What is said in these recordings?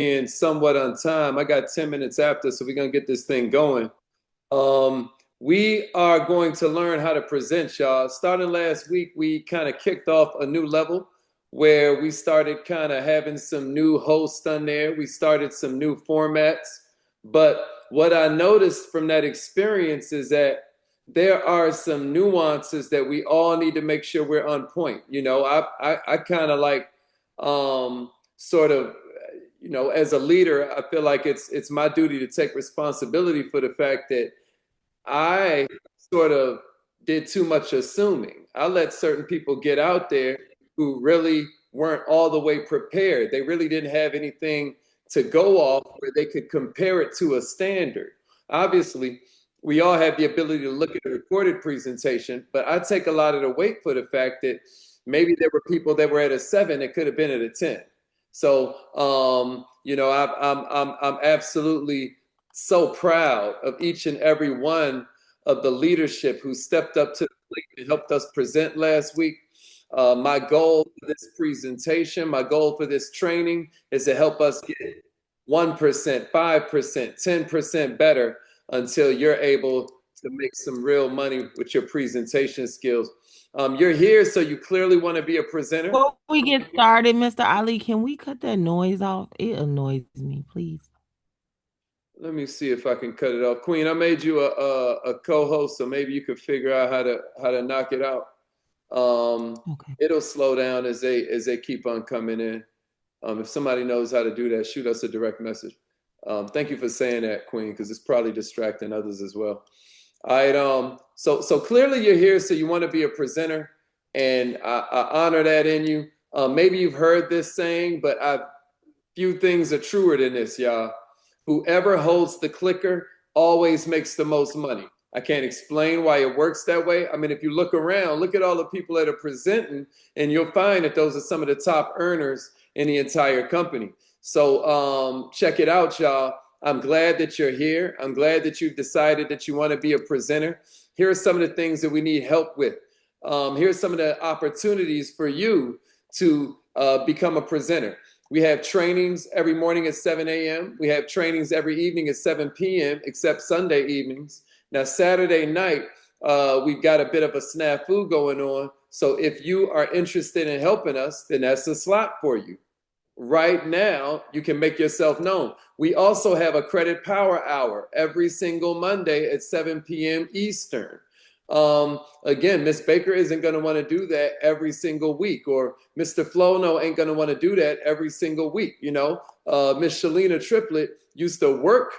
being somewhat on time. I got 10 minutes after, so we're gonna get this thing going. We are going to learn how to present, y'all. Starting last week, we kind of kicked off a new level where we started kind of having some new hosts on there. We started some new formats. But what I noticed from that experience is that there are some nuances that we all need to make sure we're on point. I kind of like sort of as a leader, I feel like it's my duty to take responsibility for the fact that I sort of did too much assuming. I let certain people get out there who really weren't all the way prepared. They really didn't have anything to go off where they could compare it to a standard. Obviously, we all have the ability to look at a recorded presentation, but I take a lot of the weight for the fact that maybe there were people that were at a 7 that could have been at a 10. So, I'm absolutely so proud of each and every one of the leadership who stepped up to the plate and helped us present last week. My goal for this presentation, my goal for this training is to help us get 1%, 5%, 10% better until you're able to make some real money with your presentation skills. You're here, so you clearly want to be a presenter. Before we get started, Mr. Ali, can we cut that noise off? It annoys me, please. Let me see if I can cut it off. Queen, I made you a co-host, so maybe you could figure out how to knock it out. Okay. It'll slow down as they keep on coming in. If somebody knows how to do that, shoot us a direct message. Thank you for saying that, Queen, because it's probably distracting others as well. All right. So clearly you're here, so you want to be a presenter, and I honor that in you. Maybe you've heard this saying, but few things are truer than this, y'all. Whoever holds the clicker always makes the most money. I can't explain why it works that way. I mean, if you look around, look at all the people that are presenting, and you'll find that those are some of the top earners in the entire company. So check it out, y'all. I'm glad that you're here. I'm glad that you've decided that you want to be a presenter. Here are some of the things that we need help with. Here's some of the opportunities for you to become a presenter. We have trainings every morning at 7 a.m. We have trainings every evening at 7 p.m., except Sunday evenings. Now, Saturday night, we've got a bit of a snafu going on. So if you are interested in helping us, then that's a slot for you. Right now, you can make yourself known. We also have a credit power hour every single Monday at 7 p.m. Eastern. Again, Miss Baker isn't going to want to do that every single week, or Mr. Flono ain't going to want to do that every single week. Miss Shalina Triplett used to work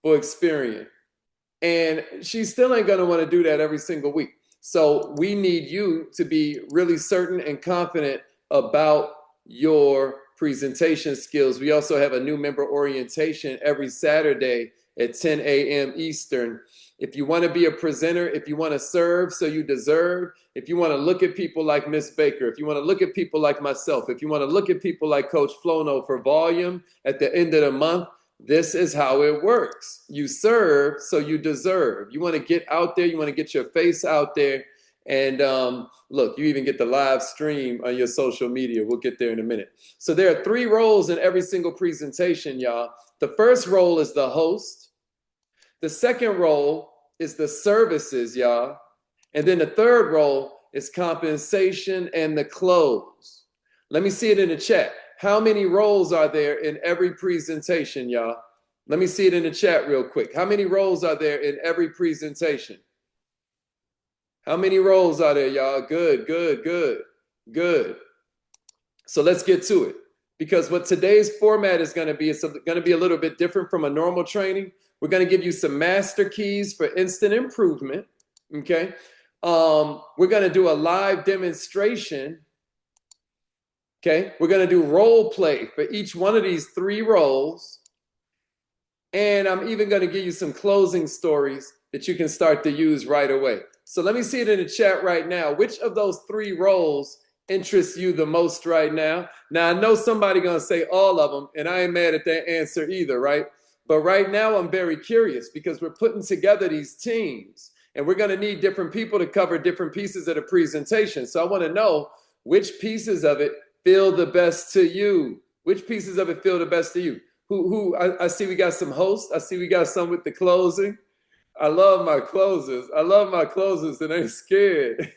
for Experian, and she still ain't going to want to do that every single week. So we need you to be really certain and confident about your presentation skills. We also have a new member orientation every Saturday at 10 a.m. Eastern. If you want to be a presenter, if you want to serve so you deserve, if you want to look at people like Miss Baker, if you want to look at people like myself, if you want to look at people like Coach Flono for volume at the end of the month, this is how it works. You serve so you deserve. You want to get out there, you want to get your face out there. And look, you even get the live stream on your social media. We'll get there in a minute. So there are 3 roles in every single presentation, y'all. The first role is the host. The second role is the services, y'all. And then the third role is compensation and the close. Let me see it in the chat. How many roles are there in every presentation, y'all? Let me see it in the chat real quick. How many roles are there in every presentation? How many roles are there, y'all? Good, good, good, good. So let's get to it. Because what today's format is going to be, it's going to be a little bit different from a normal training. We're going to give you some master keys for instant improvement. Okay. We're going to do a live demonstration. Okay. We're going to do role play for each one of these 3 roles. And I'm even going to give you some closing stories that you can start to use right away. So let me see it in the chat right now. Which of those 3 roles interests you the most right now? Now, I know somebody going to say all of them, and I ain't mad at that answer either, right? But right now, I'm very curious because we're putting together these teams, and we're going to need different people to cover different pieces of the presentation. So I want to know which pieces of it feel the best to you. Which pieces of it feel the best to you? I see we got some hosts. I see we got some with the closing. I love my closers. I love my closers that ain't scared.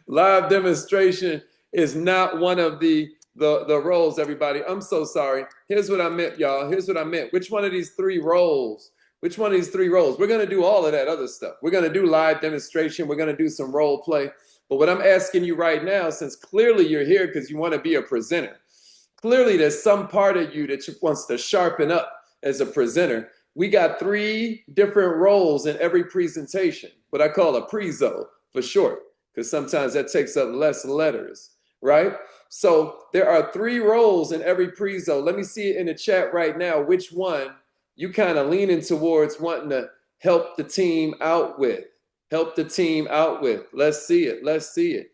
Live demonstration is not one of the roles, everybody. I'm so sorry. Here's what I meant, y'all. Here's what I meant. Which one of these three roles? Which one of these three roles? We're going to do all of that other stuff. We're going to do live demonstration. We're going to do some role play. But what I'm asking you right now, since clearly you're here because you want to be a presenter, clearly there's some part of you that wants to sharpen up as a presenter. We got three different roles in every presentation, what I call a prezo for short, because sometimes that takes up less letters, right? So there are three roles in every prezo. Let me see it in the chat right now, which one you kind of leaning towards wanting to help the team out with. Help the team out with. Let's see it. Let's see it.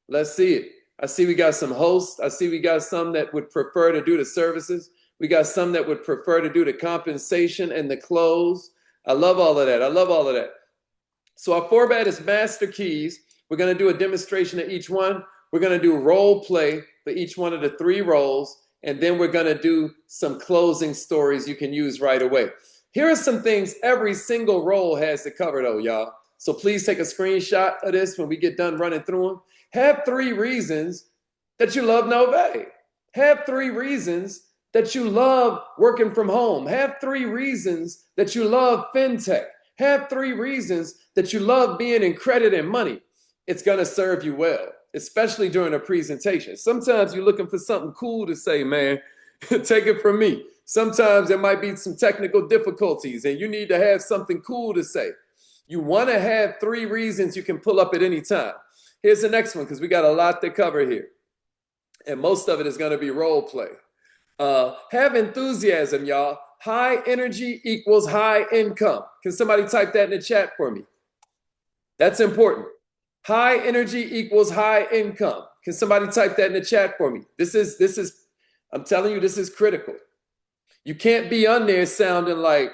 Let's see it. I see we got some hosts. I see we got some that would prefer to do the services. We got some that would prefer to do the compensation and the close. I love all of that. I love all of that. So our format is master keys. We're going to do a demonstration of each one. We're going to do role play for each one of the three roles. And then we're going to do some closing stories you can use right away. Here are some things every single role has to cover though, y'all. So please take a screenshot of this when we get done running through them. Have three reasons that you love Nove. Have three reasons that you love working from home. Have three reasons that you love fintech. Have three reasons that you love being in credit and money. It's going to serve you well, especially during a presentation. Sometimes you're looking for something cool to say, man. Take it from me. Sometimes there might be some technical difficulties and you need to have something cool to say. You want to have three reasons you can pull up at any time. Here's the next one because we got a lot to cover here. And most of it is going to be role play. Have enthusiasm, y'all. High energy equals high income. Can somebody type that in the chat for me? That's important. High energy equals high income. Can somebody type that in the chat for me? This is, I'm telling you, this is critical. You can't be on there sounding like,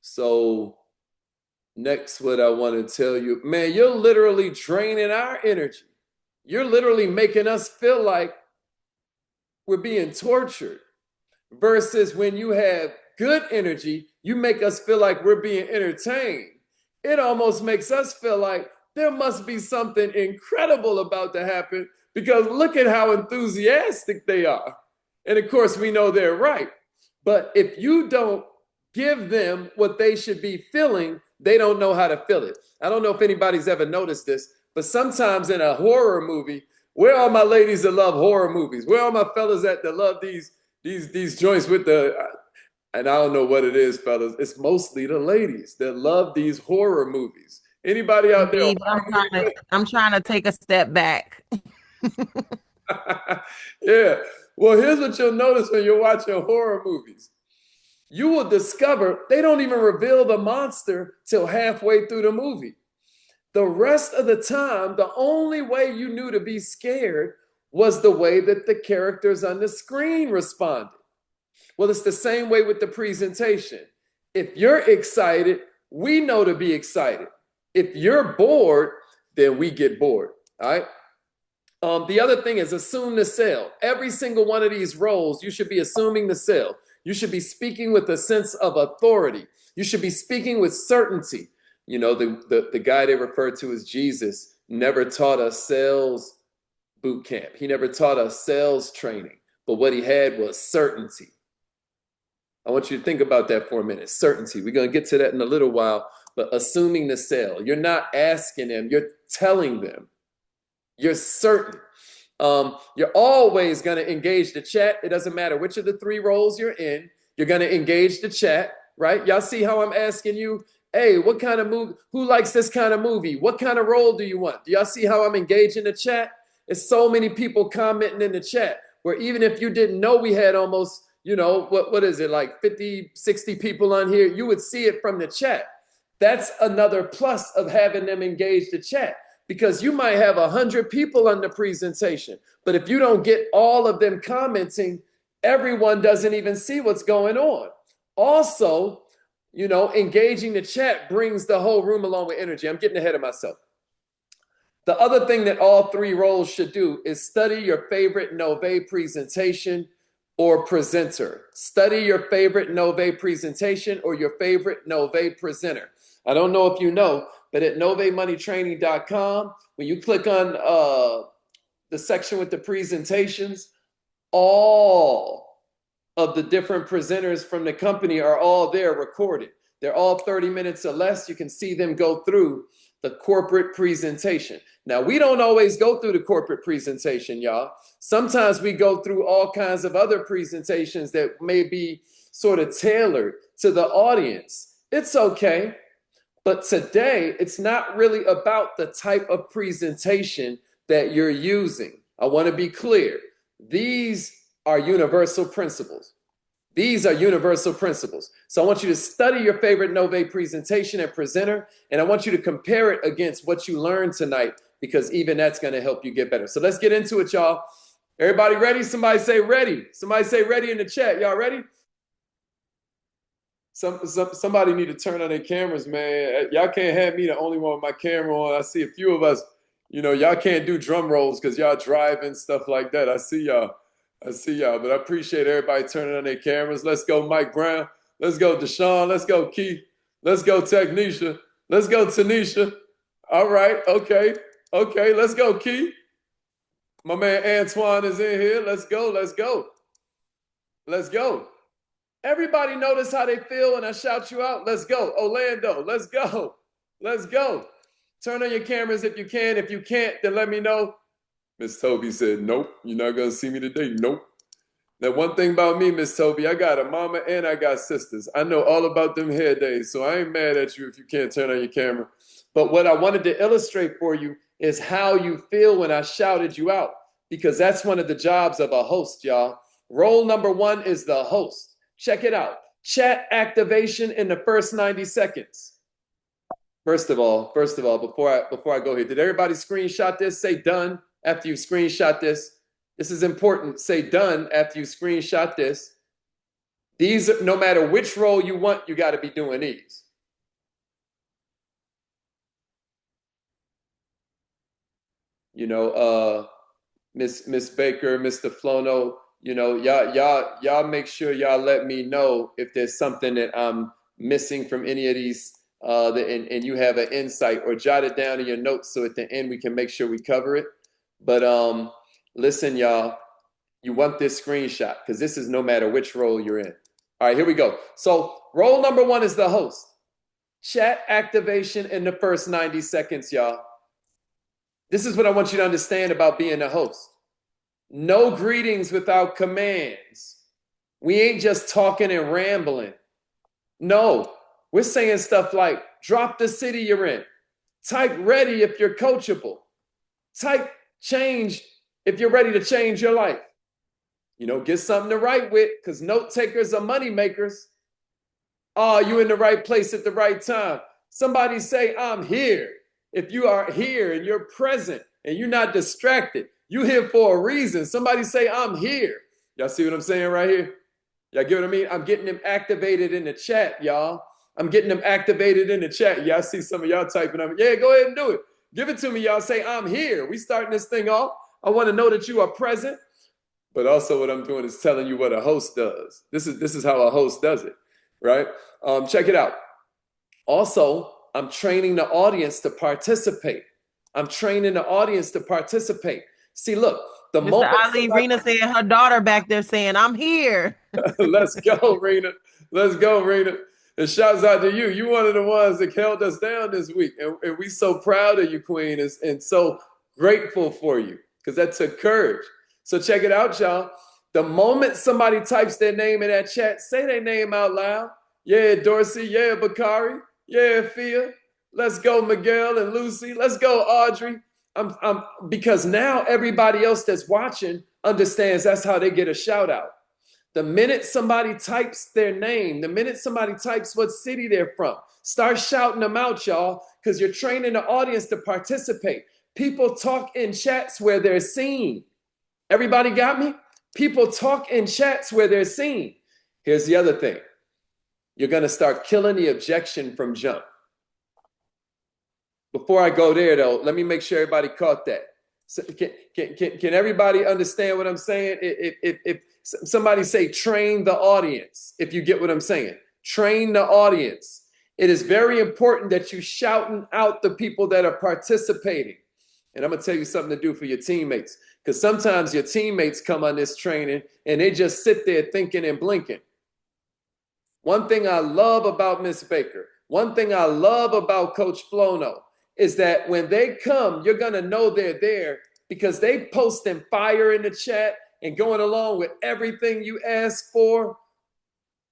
so next what I want to tell you, man, you're literally draining our energy. You're literally making us feel like we're being tortured versus when you have good energy, you make us feel like we're being entertained. It almost makes us feel like there must be something incredible about to happen because look at how enthusiastic they are. And of course, we know they're right. But if you don't give them what they should be feeling, they don't know how to feel it. I don't know if anybody's ever noticed this, but sometimes in a horror movie, where are my ladies that love horror movies? Where are my fellas that love these joints with the, and I don't know what it is, fellas. It's mostly the ladies that love these horror movies. Anybody out there? I'm trying to take a step back. Yeah. Well, here's what you'll notice when you're watching horror movies. You will discover they don't even reveal the monster till halfway through the movie. The rest of the time, the only way you knew to be scared was the way that the characters on the screen responded. Well, it's the same way with the presentation. If you're excited, we know to be excited. If you're bored, then we get bored. All right. The other thing is assume the sale. Every single one of these roles, you should be assuming the sale. You should be speaking with a sense of authority. You should be speaking with certainty. You know, the guy they refer to as Jesus never taught us sales boot camp. He never taught us sales training. But what he had was certainty. I want you to think about that for a minute. Certainty. We're going to get to that in a little while. But assuming the sale. You're not asking them. You're telling them. You're certain. You're always going to engage the chat. It doesn't matter which of the three roles you're in. You're going to engage the chat, right? Y'all see how I'm asking you, hey, what kind of movie? Who likes this kind of movie? What kind of role do you want? Do y'all see how I'm engaging the chat? There's so many people commenting in the chat where even if you didn't know we had almost, you know, what is it, like 50, 60 people on here, you would see it from the chat. That's another plus of having them engage the chat. Because you might have 100 people on the presentation, but if you don't get all of them commenting, everyone doesn't even see what's going on. Also, you know, engaging the chat brings the whole room along with energy. I'm getting ahead of myself. The other thing that all three roles should do is study your favorite Nove presentation or presenter. Study your favorite Nove presentation or your favorite Nove presenter. I don't know if you know, but at novemoneytraining.com, when you click on the section with the presentations, all of the different presenters from the company are all there recorded. They're all 30 minutes or less. You can see them go through the corporate presentation. Now, we don't always go through the corporate presentation, y'all. Sometimes we go through all kinds of other presentations that may be sort of tailored to the audience. It's okay. But today, it's not really about the type of presentation that you're using. I want to be clear. These are universal principles. These are universal principles. So I want you to study your favorite Nove presentation and presenter, and I want you to compare it against what you learned tonight, because even that's going to help you get better. So let's get into it, y'all. Everybody ready? Somebody say ready. Somebody say ready in the chat. Y'all ready? Somebody need to turn on their cameras, man. Y'all can't have me the only one with my camera on. I see a few of us, y'all can't do drum rolls because y'all driving, stuff like that. I see y'all. But I appreciate everybody turning on their cameras. Let's go, Mike Brown. Let's go, Deshaun. Let's go, Keith. Let's go, Technisha. Let's go, Tanisha. All right, okay. Let's go, Keith. My man Antoine is in here. Let's go. Everybody notice how they feel when I shout you out? Let's go. Orlando, let's go. Turn on your cameras if you can. If you can't, then let me know. Miss Toby said, nope, you're not going to see me today. Nope. Now, one thing about me, Miss Toby, I got a mama and I got sisters. I know all about them hair days, so I ain't mad at you if you can't turn on your camera. But what I wanted to illustrate for you is how you feel when I shouted you out, because that's one of the jobs of a host, y'all. Role number one is the host. Check it out. Chat activation in the first 90 seconds. First of all, before I go here, did everybody screenshot this? Say done after you screenshot this. This is important. Say done after you screenshot this. These, no matter which role you want, you got to be doing these. Miss Baker, Mr. Flono, y'all make sure y'all let me know if there's something that I'm missing from any of these, and you have an insight, or jot it down in your notes so at the end we can make sure we cover it. But listen, y'all, you want this screenshot because this is no matter which role you're in. All right, here we go. So role number one is the host. Chat activation in the first 90 seconds, y'all. This is what I want you to understand about being a host. No greetings without commands. We ain't just talking and rambling. No, we're saying stuff like, drop the city you're in. Type ready if you're coachable. Type change if you're ready to change your life. Get something to write with, because note takers are money makers. Oh, you in the right place at the right time. Somebody say, I'm here. If you are here and you're present and you're not distracted, you here for a reason. Somebody say, I'm here. Y'all see what I'm saying right here? Y'all get what I mean? I'm getting them activated in the chat, y'all. I'm getting them activated in the chat. Y'all see some of y'all typing up. Yeah, go ahead and do it. Give it to me, y'all. Say, I'm here. We starting this thing off. I want to know that you are present. But also what I'm doing is telling you what a host does. This is how a host does it, right? Check it out. Also, I'm training the audience to participate. See, look, the Mr. moment Ali, Rena said her daughter back there saying, I'm here. Let's go, Rena. And shouts out to you. You one of the ones that held us down this week. And we so proud of you, Queen, and so grateful for you, because that took courage. So check it out, y'all. The moment somebody types their name in that chat, say their name out loud. Yeah, Dorsey. Yeah, Bakari. Yeah, Fia. Let's go, Miguel and Lucy. Let's go, Audrey. Because now everybody else that's watching understands that's how they get a shout out. The minute somebody types their name, the minute somebody types what city they're from, start shouting them out, y'all, because you're training the audience to participate. People talk in chats where they're seen. Everybody got me? People talk in chats where they're seen. Here's the other thing. You're going to start killing the objection from jump. Before I go there, though, let me make sure everybody caught that. So can everybody understand what I'm saying? If somebody say train the audience, if you get what I'm saying, train the audience. It is very important that you shouting out the people that are participating. And I'm gonna tell you something to do for your teammates, because sometimes your teammates come on this training and they just sit there thinking and blinking. One thing I love about Miss Baker, one thing I love about Coach Flono is that when they come, you're going to know they're there because they posting fire in the chat and going along with everything you ask for,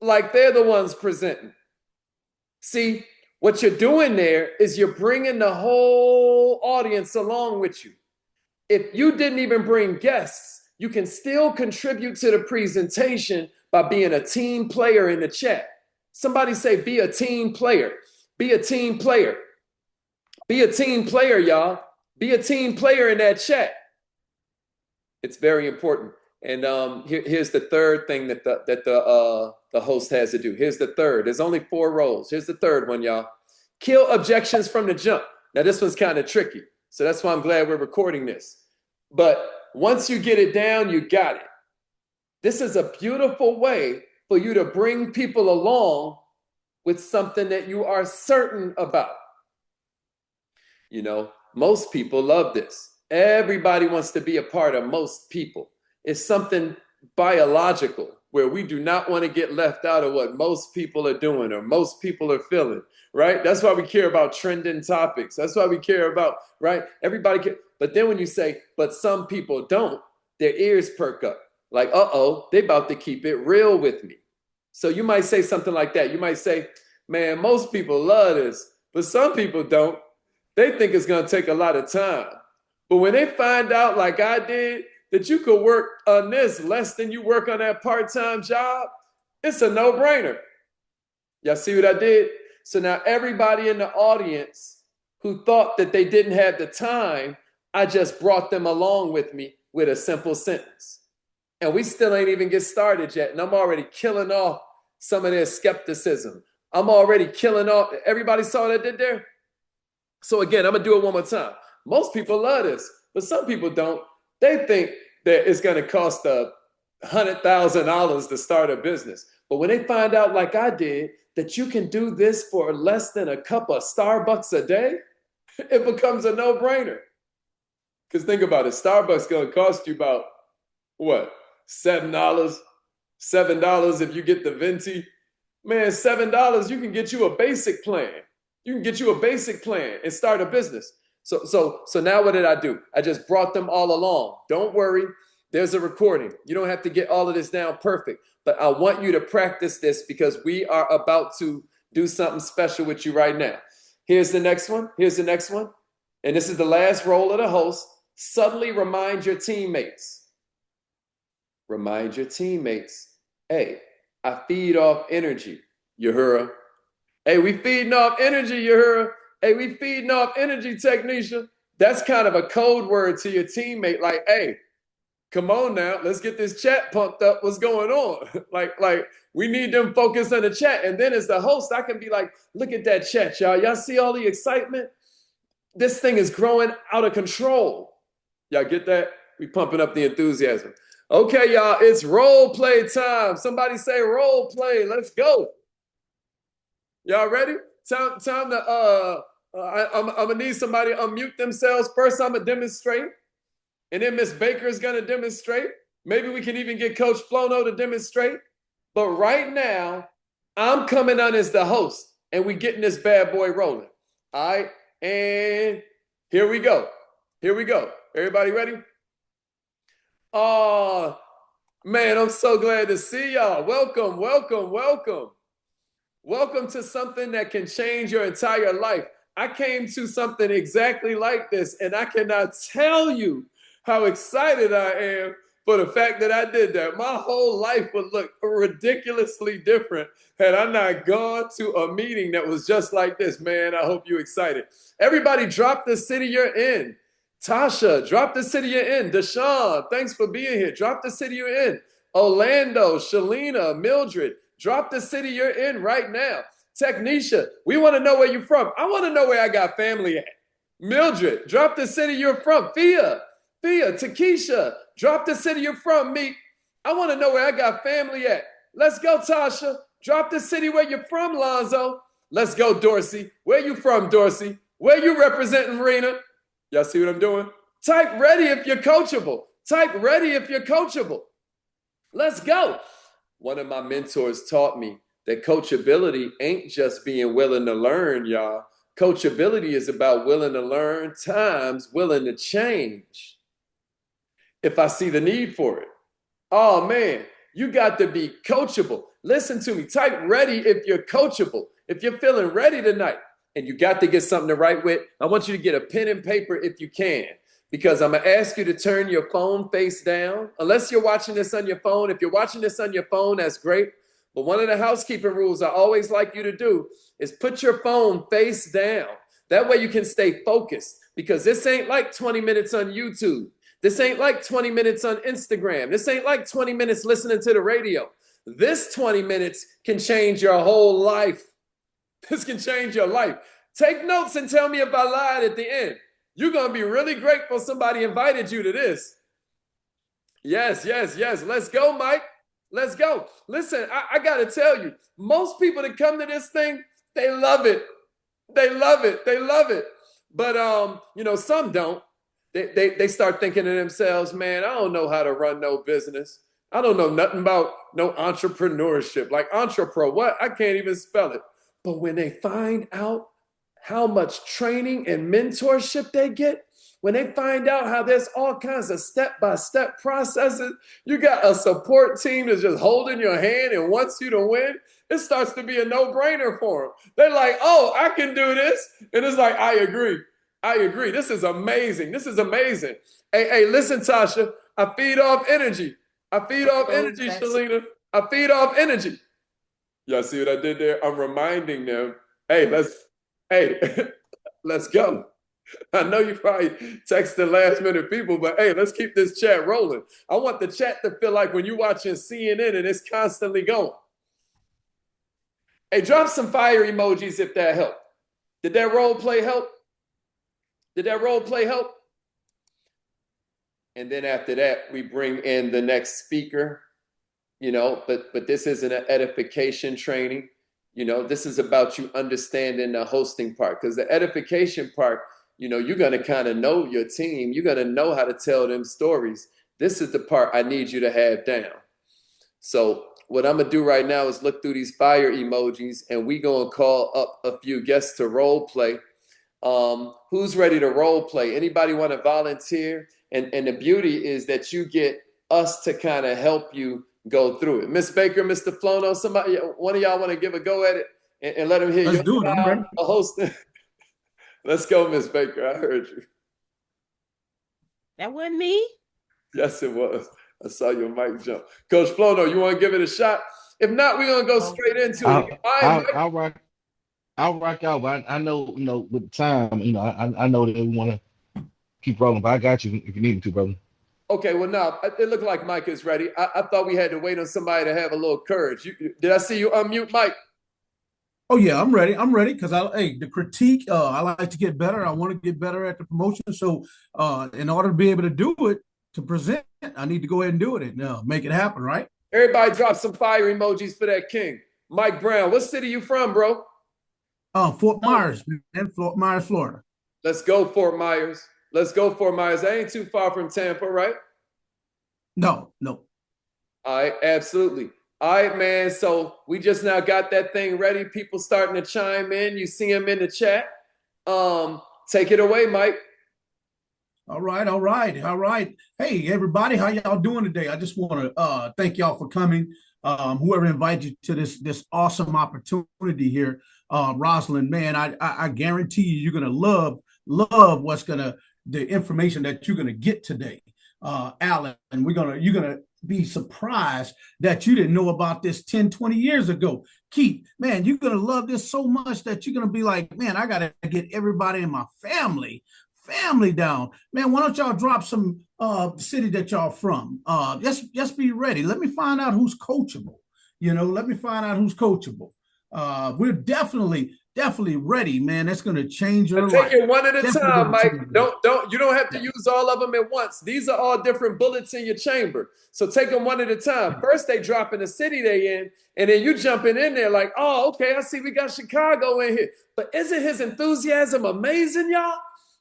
like they're the ones presenting. See, what you're doing there is you're bringing the whole audience along with you. If you didn't even bring guests, you can still contribute to the presentation by being a team player in the chat. Somebody say, be a team player. Be a team player. Be a team player, y'all. Be a team player in that chat. It's very important. And here's the third thing that the host has to do. Here's the third. There's only 4 roles. Here's the third one, y'all. Kill objections from the jump. Now, this one's kind of tricky. So that's why I'm glad we're recording this. But once you get it down, you got it. This is a beautiful way for you to bring people along with something that you are certain about. You know, most people love this. Everybody wants to be a part of most people. It's something biological where we do not want to get left out of what most people are doing or most people are feeling, right? That's why we care about trending topics. That's why we care about, right? Everybody can. But then when you say, but some people don't, their ears perk up. Like, uh-oh, they about to keep it real with me. So you might say something like that. You might say, man, most people love this, but some people don't. They think it's going to take a lot of time. But when they find out, like I did, that you could work on this less than you work on that part-time job, it's a no-brainer. Y'all see what I did? So now everybody in the audience who thought that they didn't have the time, I just brought them along with me with a simple sentence. And we still ain't even get started yet. And I'm already killing off some of their skepticism. I'm already killing off. Everybody saw what I did there? So again, I'm going to do it one more time. Most people love this, but some people don't. They think that it's going to cost $100,000 to start a business. But when they find out, like I did, that you can do this for less than a cup of Starbucks a day, it becomes a no-brainer. Because think about it. Starbucks going to cost you about, what, $7? $7 if you get the venti. Man, $7, you can get you a basic plan. You can get you a basic plan and start a business. So now what did I do? I just brought them all along. Don't worry. There's a recording. You don't have to get all of this down perfect. But I want you to practice this because we are about to do something special with you right now. Here's the next one. Here's the next one. And this is the last role of the host. Suddenly remind your teammates. Remind your teammates. Hey, I feed off energy, Uhura. Hey, we feeding off energy, Uhura. Hey, we feeding off energy, Technisha. That's kind of a code word to your teammate. Like, hey, come on now, let's get this chat pumped up. What's going on? like we need them focused on the chat. And then as the host, I can be like, look at that chat, y'all. Y'all see all the excitement? This thing is growing out of control. Y'all get that? We pumping up the enthusiasm. Okay, y'all, it's role play time. Somebody say role play. Let's go. Y'all ready? Time to I'm gonna need somebody to unmute themselves. First, I'm gonna demonstrate, and then Miss Baker is gonna demonstrate. Maybe we can even get Coach Flono to demonstrate. But right now, I'm coming on as the host, and we getting this bad boy rolling. All right, and here we go. Here we go. Everybody ready? Oh, man, I'm so glad to see y'all. Welcome, welcome, welcome. Welcome to something that can change your entire life. I came to something exactly like this, and I cannot tell you how excited I am for the fact that I did that. My whole life would look ridiculously different had I not gone to a meeting that was just like this. Man, I hope you're excited. Everybody drop the city you're in. Tasha, drop the city you're in. Deshaun, thanks for being here. Drop the city you're in. Orlando, Shalina, Mildred, drop the city you're in right now. Technisha, we want to know where you're from. I want to know where I got family at. Mildred, drop the city you're from. Fia, Takesha, drop the city you're from. Me, I want to know where I got family at. Let's go, Tasha. Drop the city where you're from, Lonzo. Let's go, Dorsey. Where you from, Dorsey? Where you representing, Rena? Y'all see what I'm doing? Type ready if you're coachable. Type ready if you're coachable. Let's go. One of my mentors taught me that coachability ain't just being willing to learn, y'all. Coachability is about willing to learn times willing to change if I see the need for it. Oh man, you got to be coachable. Listen to me. Type ready if you're coachable. If you're feeling ready tonight and you got to get something to write with, I want you to get a pen and paper if you can, because I'm going to ask you to turn your phone face down. Unless you're watching this on your phone. If you're watching this on your phone, that's great. But one of the housekeeping rules I always like you to do is put your phone face down. That way you can stay focused, because this ain't like 20 minutes on YouTube. This ain't like 20 minutes on Instagram. This ain't like 20 minutes listening to the radio. This 20 minutes can change your whole life. This can change your life. Take notes and tell me if I lied at the end. You're going to be really grateful somebody invited you to this. Yes. Let's go, Mike. Let's go. Listen, I got to tell you, most people that come to this thing, they love it. They love it. But, some don't. They start thinking to themselves, man, I don't know how to run no business. I don't know nothing about no entrepreneurship. Like entrepreneur, what? I can't even spell it. But when they find out how much training and mentorship they get, when they find out how there's all kinds of step-by-step processes, you got a support team that's just holding your hand and wants you to win, it starts to be a no-brainer for them. They're like, oh, I can do this. And it's like, I agree. This is amazing. Hey, listen, Tasha, I feed off energy. Shalina. I feed off energy. Y'all see what I did there? I'm reminding them, hey, let's go. I know you probably texting last minute people, but hey, let's keep this chat rolling. I want the chat to feel like when you're watching CNN and it's constantly going. Hey, drop some fire emojis if that helped. Did that role play help? And then after that, we bring in the next speaker, but this isn't an edification training. This is about you understanding the hosting part, because the edification part, you're going to kind of know your team. You're going to know how to tell them stories. This is the part I need you to have down. So what I'm going to do right now is look through these fire emojis, and we going to call up a few guests to role play. Who's ready to role play? Anybody want to volunteer? And the beauty is that you get us to kind of help you go through it. Miss Baker, Mr. Flono, somebody, one of y'all want to give a go at it and let them hear Let's do it. I'm ready. A host. Let's go, Miss Baker. I heard you. That wasn't me. Yes, it was. I saw your mic jump. Coach Flono, you want to give it a shot? If not, we're gonna go straight into it. I'll rock out, but I know, with time, I know that we want to keep rolling, but I got you if you need me to, brother. Okay, well, now, it looked like Mike is ready. I thought we had to wait on somebody to have a little courage. Did I see you unmute, Mike? Oh, yeah, I'm ready. Because the critique, I like to get better. I want to get better at the promotion. So in order to be able to do it, to present, I need to go ahead and do it and make it happen, right? Everybody drop some fire emojis for that king. Mike Brown, what city you from, bro? Fort Myers, man. Fort Myers, Florida. Let's go, Fort Myers. That ain't too far from Tampa, right? No. All right, absolutely. All right, man. So we just now got that thing ready. People starting to chime in. You see them in the chat. Take it away, Mike. All right. Hey, everybody, how y'all doing today? I just want to thank y'all for coming. Whoever invited you to this awesome opportunity here, Rosalind, man, I guarantee you're gonna love the information that you're gonna get today, Alan. And you're gonna be surprised that you didn't know about this 10, 20 years ago. Keith, man, you're gonna love this so much that you're gonna be like, man, I gotta get everybody in my family down. Man, why don't y'all drop some city that y'all from? Just be ready. Let me find out who's coachable. We're definitely definitely ready, man. That's going to change But your take life. it one at a Definitely time, going to Mike. change your life. Don't you don't have to Yeah. use all of them at once. These are all different bullets in your chamber. So take them one at a time. First, they drop in the city they in, and then you jumping in there like, oh, okay, I see we got Chicago in here. But isn't his enthusiasm amazing, y'all?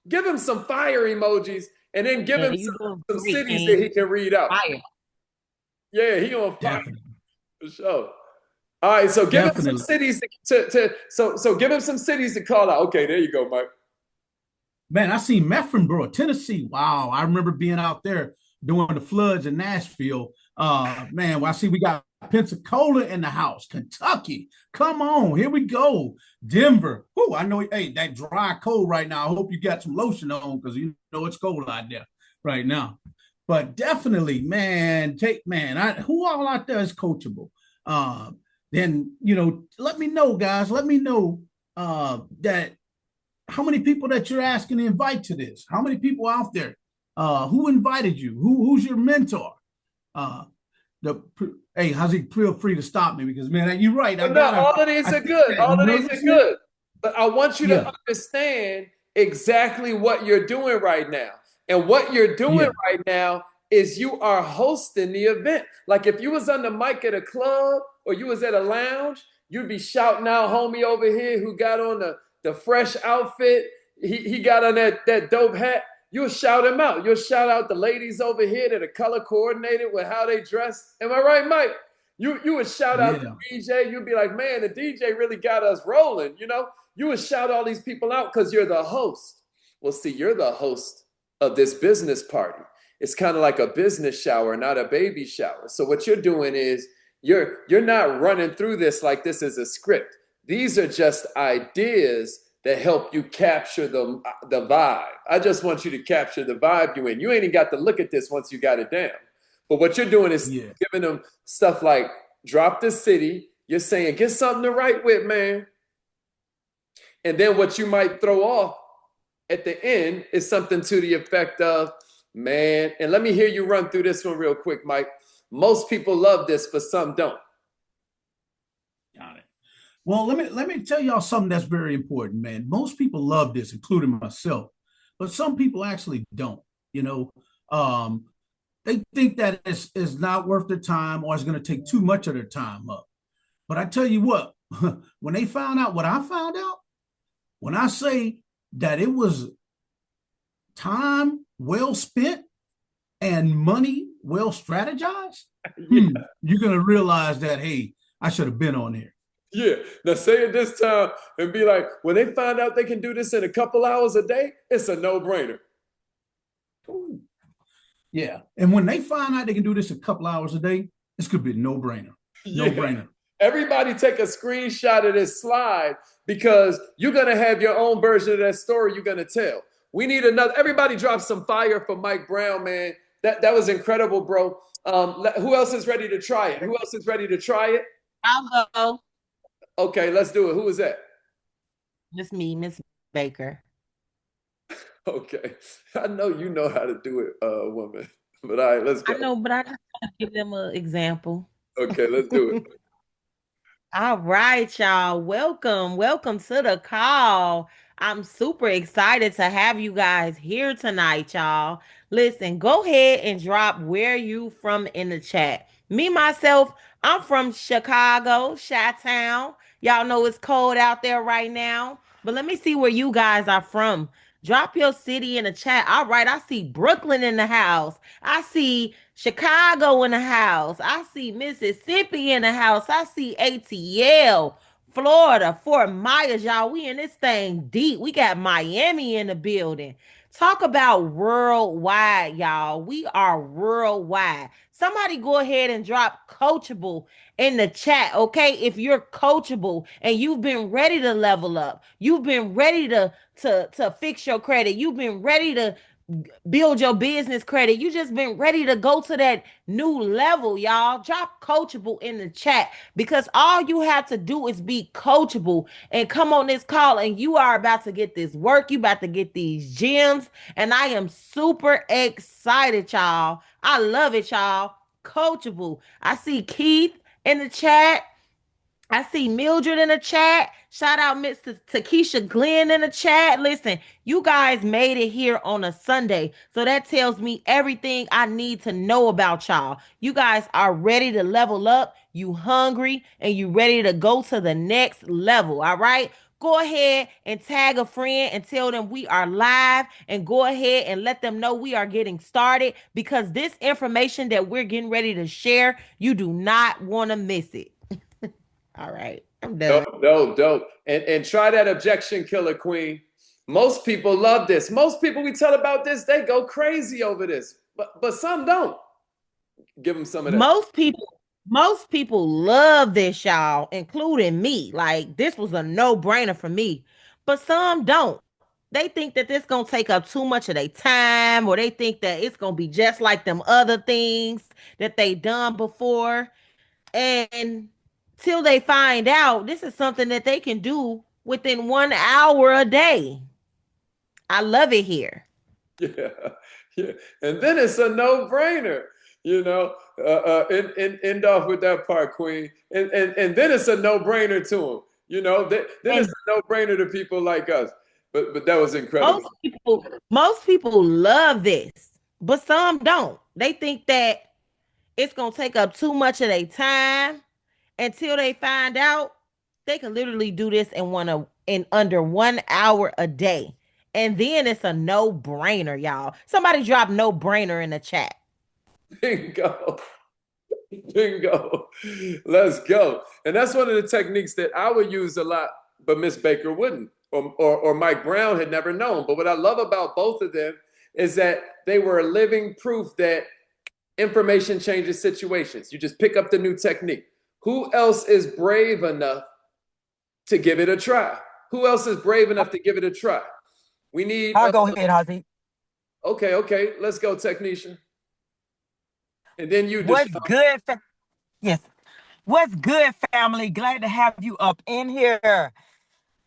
Give him some fire emojis, and then give Yeah, him you doing some great, cities that King. he can read out. Fire. Yeah, he on fire Definitely. for sure. All right, so give him some Definitely. cities so give him some cities to call out. Okay, there you go, Mike. Man, I seen Meffrenboro, Tennessee. Wow. I remember being out there during the floods in Nashville. Man, well, I see we got Pensacola in the house, Kentucky. Come on, here we go. Denver. Whoo, I know, hey, that dry cold right now. I hope you got some lotion on because you know it's cold out there right now. But definitely, man, who all out there is coachable? Uh, then let me know, guys. Let me know that how many people that you're asking to invite to this? How many people out there? Who invited you? Who's your mentor? Uh, the hey, Hazik, feel free to stop me because man, you're right. But no, all of I these are think good. that All of these are nervousness. good. But I want you to Yeah, understand exactly what you're doing right now. And what you're doing yeah, right now is you are hosting the event. Like if you was on the mic at a club or you was at a lounge, you'd be shouting out homie over here who got on the fresh outfit. He got on that dope hat. You'll shout him out. You'll shout out the ladies over here that are color coordinated with how they dress. Am I right, Mike? You would shout out yeah, the DJ. You'd be like, man, the DJ really got us rolling. You would shout all these people out because you're the host. Well, see, you're the host of this business party. It's kind of like a business shower, not a baby shower. So what you're doing is you're not running through this like this is a script. These are just ideas that help you capture the vibe. I just want you to capture the vibe you in. You ain't even got to look at this once you got it down. But what you're doing is yeah. giving them stuff like drop the city. You're saying get something to write with, man. And then what you might throw off at the end is something to the effect of, man, and let me hear you run through this one real quick, Mike. Most people love this, but some don't. Got it. Well, let me tell y'all something that's very important, man. Most people love this, including myself, but some people actually don't. You know, um, they think that it's not worth their time or it's going to take too much of their time up. But I tell you what, when they found out what I found out, when I say that it was time well spent and money well strategized, Yeah, you're going to realize that, hey, I should have been on here. yeah. Now say it this time and be like, when they find out they can do this in a couple hours a day, it's a no-brainer. Ooh. Yeah. And when they find out they can do this a couple hours a day, this could be a no brainer. No Yeah. brainer. Everybody take a screenshot of this slide because you're going to have your own version of that story you're going to tell. We need another. Everybody drop some fire for Mike Brown, man. That was incredible, bro. Who else is ready to try it? Who else is ready to try it? I'll go. Okay, let's do it. Who is that? Miss me, Miss Baker. Okay. I know you know how to do it, woman. But all right, let's I go. know, but I just want to give them an example. Okay, let's do it. All right, y'all. Welcome. Welcome to the call. I'm super excited to have you guys here tonight, y'all. Listen, go ahead and drop where you from in the chat. Me, myself, I'm from Chicago, Chi-Town. Y'all know it's cold out there right now. But let me see where you guys are from. Drop your city in the chat. All right, I see Brooklyn in the house. I see Chicago in the house. I see Mississippi in the house. I see ATL, Florida, Fort Myers, y'all. We in this thing deep. We got Miami in the building. Talk about worldwide, y'all. We are worldwide. Somebody go ahead and drop coachable in the chat, okay? If you're coachable and you've been ready to level up, you've been ready to fix your credit, you've been ready to build your business credit. You just been ready to go to that new level, y'all. Drop coachable in the chat because all you have to do is be coachable and come on this call and you are about to get this work. You about to get these gems and I am super excited, y'all. I love it, y'all. Coachable. I see Keith in the chat. I see Mildred in the chat. Shout out Miss Takesha Glenn in the chat. Listen, you guys made it here on a Sunday. So that tells me everything I need to know about y'all. You guys are ready to level up. You hungry and you ready to go to the next level. All right. Go ahead and tag a friend and tell them we are live and go ahead and let them know we are getting started because this information that we're getting ready to share, you do not want to miss it. All right, I'm done. Dope. And try that objection killer, Queen. Most people love this. Most people we tell about this, they go crazy over this. But some don't. Give them some of that. Most people love this, y'all, including me. Like this was a no-brainer for me. But some don't. They think that this gonna take up too much of their time, or they think that it's gonna be just like them other things that they done before. And till they find out, this is something that they can do within 1 hour a day. I love it here. Yeah, yeah. And then it's a no-brainer, you know. End off with that part, Queen. And then it's a no-brainer to them, you know. Then it's And a no-brainer to people like us. But that was incredible. most people love this, but some don't. They think that it's gonna take up too much of their time until they find out they can literally do this in under 1 hour a day. And then it's a no-brainer, y'all. Somebody drop no-brainer in the chat. Bingo. Bingo. Let's go. And that's one of the techniques that I would use a lot, but Miss Baker wouldn't, or Mike Brown had never known. But what I love about both of them is that they were living proof that information changes situations. You just pick up the new technique. Who else is brave enough to give it a try? Who else is brave enough to give it a try? We need. I'll go ahead, Hazi. Okay. Let's go, technician. And then you. What's good? Yes. What's good, family? Glad to have you up in here.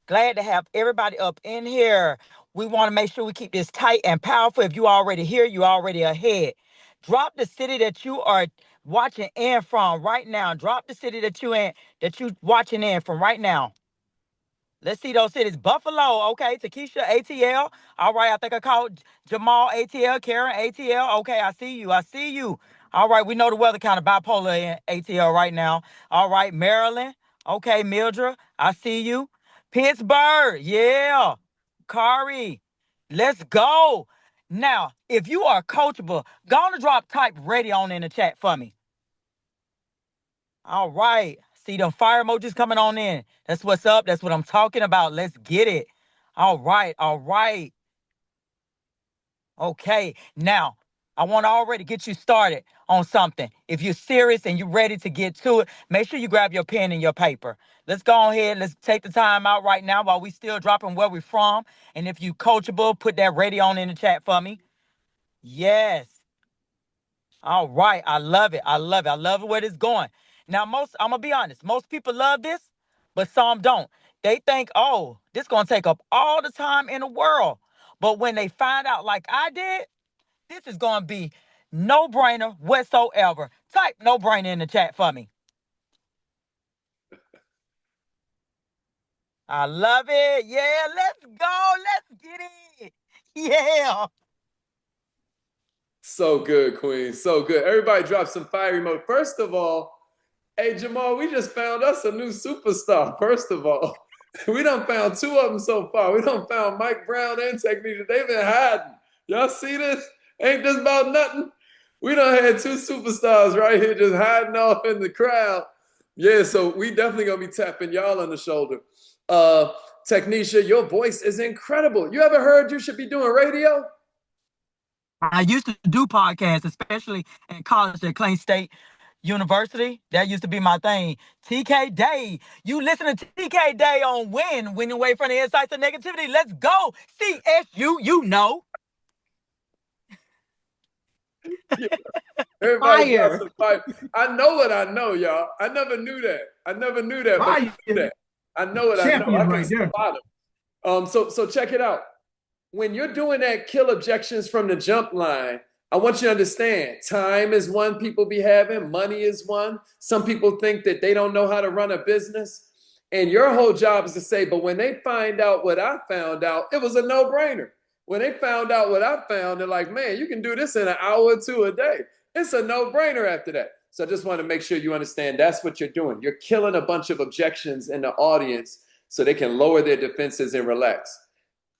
Glad to have everybody up in here. We want to make sure we keep this tight and powerful. If you already here, you already ahead. Drop the city that you are watching in from right now. Drop the city that you watching in from right now. Let's see those cities. Buffalo, okay. Takesha, ATL. All right, I think I called Jamal, ATL. Karen, ATL. Okay, I see you. I see you. All right, we know the weather kind of bipolar in ATL right now. All right, Maryland. Okay, Mildred, I see you. Pittsburgh, yeah. Kari, let's go. Now, if you are coachable, go on and drop type ready on in the chat for me. All right. See them fire emojis coming on in. That's what's up. That's what I'm talking about. Let's get it. All right. All right. Okay. Now, I want to already get you started on something. If you're serious and you're ready to get to it, make sure you grab your pen and your paper. Let's go ahead. Let's take the time out right now while we still dropping where we're from. And if you coachable, put that ready on in the chat for me. Yes. All right. I love it. I love it. I love where this going. Now, I'm gonna be honest, most people love this, but some don't. They think, oh, this gonna take up all the time in the world. But when they find out like I did, this is gonna be no brainer whatsoever. Type no brainer in the chat for me. I love it. Yeah, let's go. Let's get it. Yeah. So good, Queen. So good. Everybody drop some fire emoji. First of all, hey, Jamal, we just found us a new superstar. First of all, we done found two of them so far. We done found Mike Brown and Technisha. They've been hiding. Y'all see this? Ain't this about nothing? We done had two superstars right here just hiding off in the crowd. Yeah, so we definitely gonna be tapping y'all on the shoulder. Technisha, your voice is incredible. You ever heard you should be doing radio? I used to do podcasts, especially in college at Clayton State University. That used to be my thing. TK Day. You listen to TK Day on When Away from the Insights of Negativity. Let's go. CSU, you know. Yeah. Everybody got some fire. I know what I know, y'all. I never knew that. I never knew that, but I knew that. I know what I know. I can spot them. So check it out. When you're doing that kill objections from the jump line, I want you to understand, time is one people be having, money is one. Some people think that they don't know how to run a business. And your whole job is to say, but when they find out what I found out, it was a no-brainer. When they found out what I found, they're like, man, you can do this in an hour or two a day. It's a no-brainer after that. So I just want to make sure you understand that's what you're doing. You're killing a bunch of objections in the audience so they can lower their defenses and relax.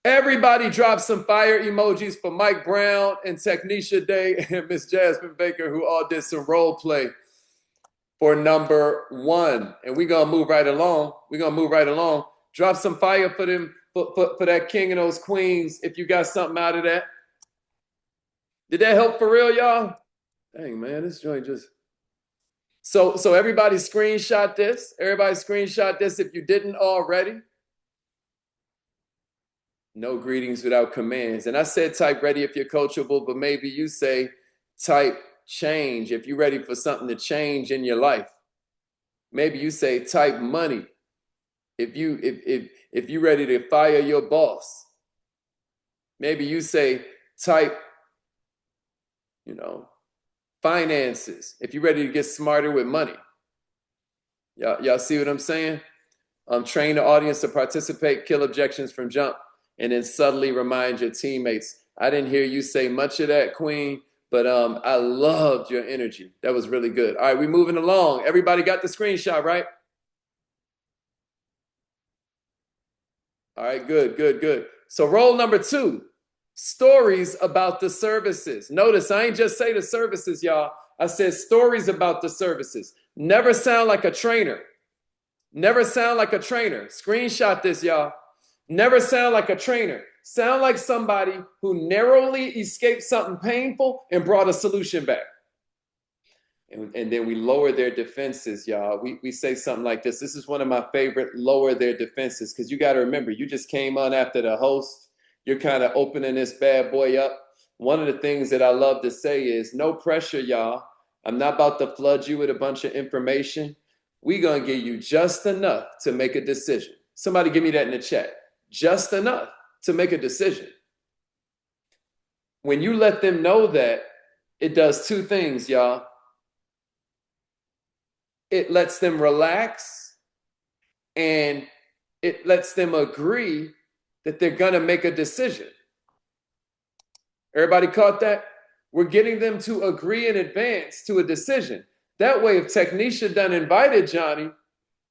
Everybody drop some fire emojis for Mike Brown and Technisha Day and Miss Jasmine Baker, who all did some role play for number 1. And we're going to move right along. Drop some fire for them, for that king and those queens, if you got something out of that. Did that help for real, y'all? Dang, man, this joint just... So everybody screenshot this. Everybody screenshot this if you didn't already. No greetings without commands. And I said type ready if you're coachable, but maybe you say type change if you're ready for something to change in your life. Maybe you say type money if you're ready to fire your boss. Maybe you say type, finances if you're ready to get smarter with money. Y'all see what I'm saying? Train the audience to participate, kill objections from jump, and then subtly remind your teammates. I didn't hear you say much of that, Queen, but I loved your energy. That was really good. All right, we're moving along. Everybody got the screenshot, right? All right, good. So role number 2, stories about the services. Notice I ain't just say the services, y'all. I said stories about the services. Never sound like a trainer. Never sound like a trainer. Screenshot this, y'all. Never sound like a trainer. Sound like somebody who narrowly escaped something painful and brought a solution back. And then we lower their defenses, y'all. We say something like this. This is one of my favorite lower their defenses, because you got to remember, you just came on after the host. You're kind of opening this bad boy up. One of the things that I love to say is no pressure, y'all. I'm not about to flood you with a bunch of information. We're going to give you just enough to make a decision. Somebody give me that in the chat. Just enough to make a decision. When you let them know that, it does 2 things, y'all. It lets them relax, and it lets them agree that they're going to make a decision. Everybody caught that? We're getting them to agree in advance to a decision. That way, if Technisha done invited Johnny,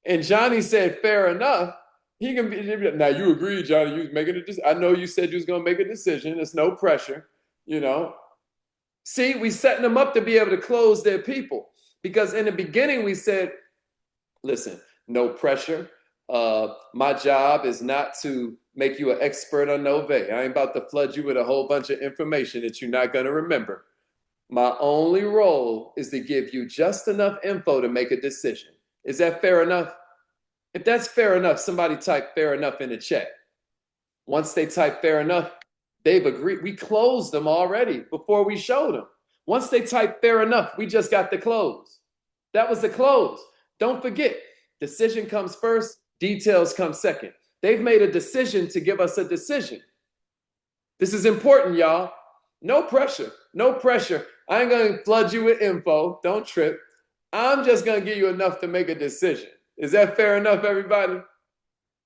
and Johnny said, fair enough, he can be, now you agree, Johnny, you was making a decision. I know you said you was going to make a decision. There's no pressure, See, we setting them up to be able to close their people. Because in the beginning, we said, listen, no pressure. My job is not to make you an expert on Nove. I ain't about to flood you with a whole bunch of information that you're not going to remember. My only role is to give you just enough info to make a decision. Is that fair enough? If that's fair enough, somebody type fair enough in the chat. Once they type fair enough, they've agreed. We closed them already before we showed them. Once they type fair enough, we just got the close. That was the close. Don't forget, decision comes first, details come second. They've made a decision to give us a decision. This is important, y'all. No pressure. No pressure. I ain't going to flood you with info. Don't trip. I'm just going to give you enough to make a decision. Is that fair enough, everybody?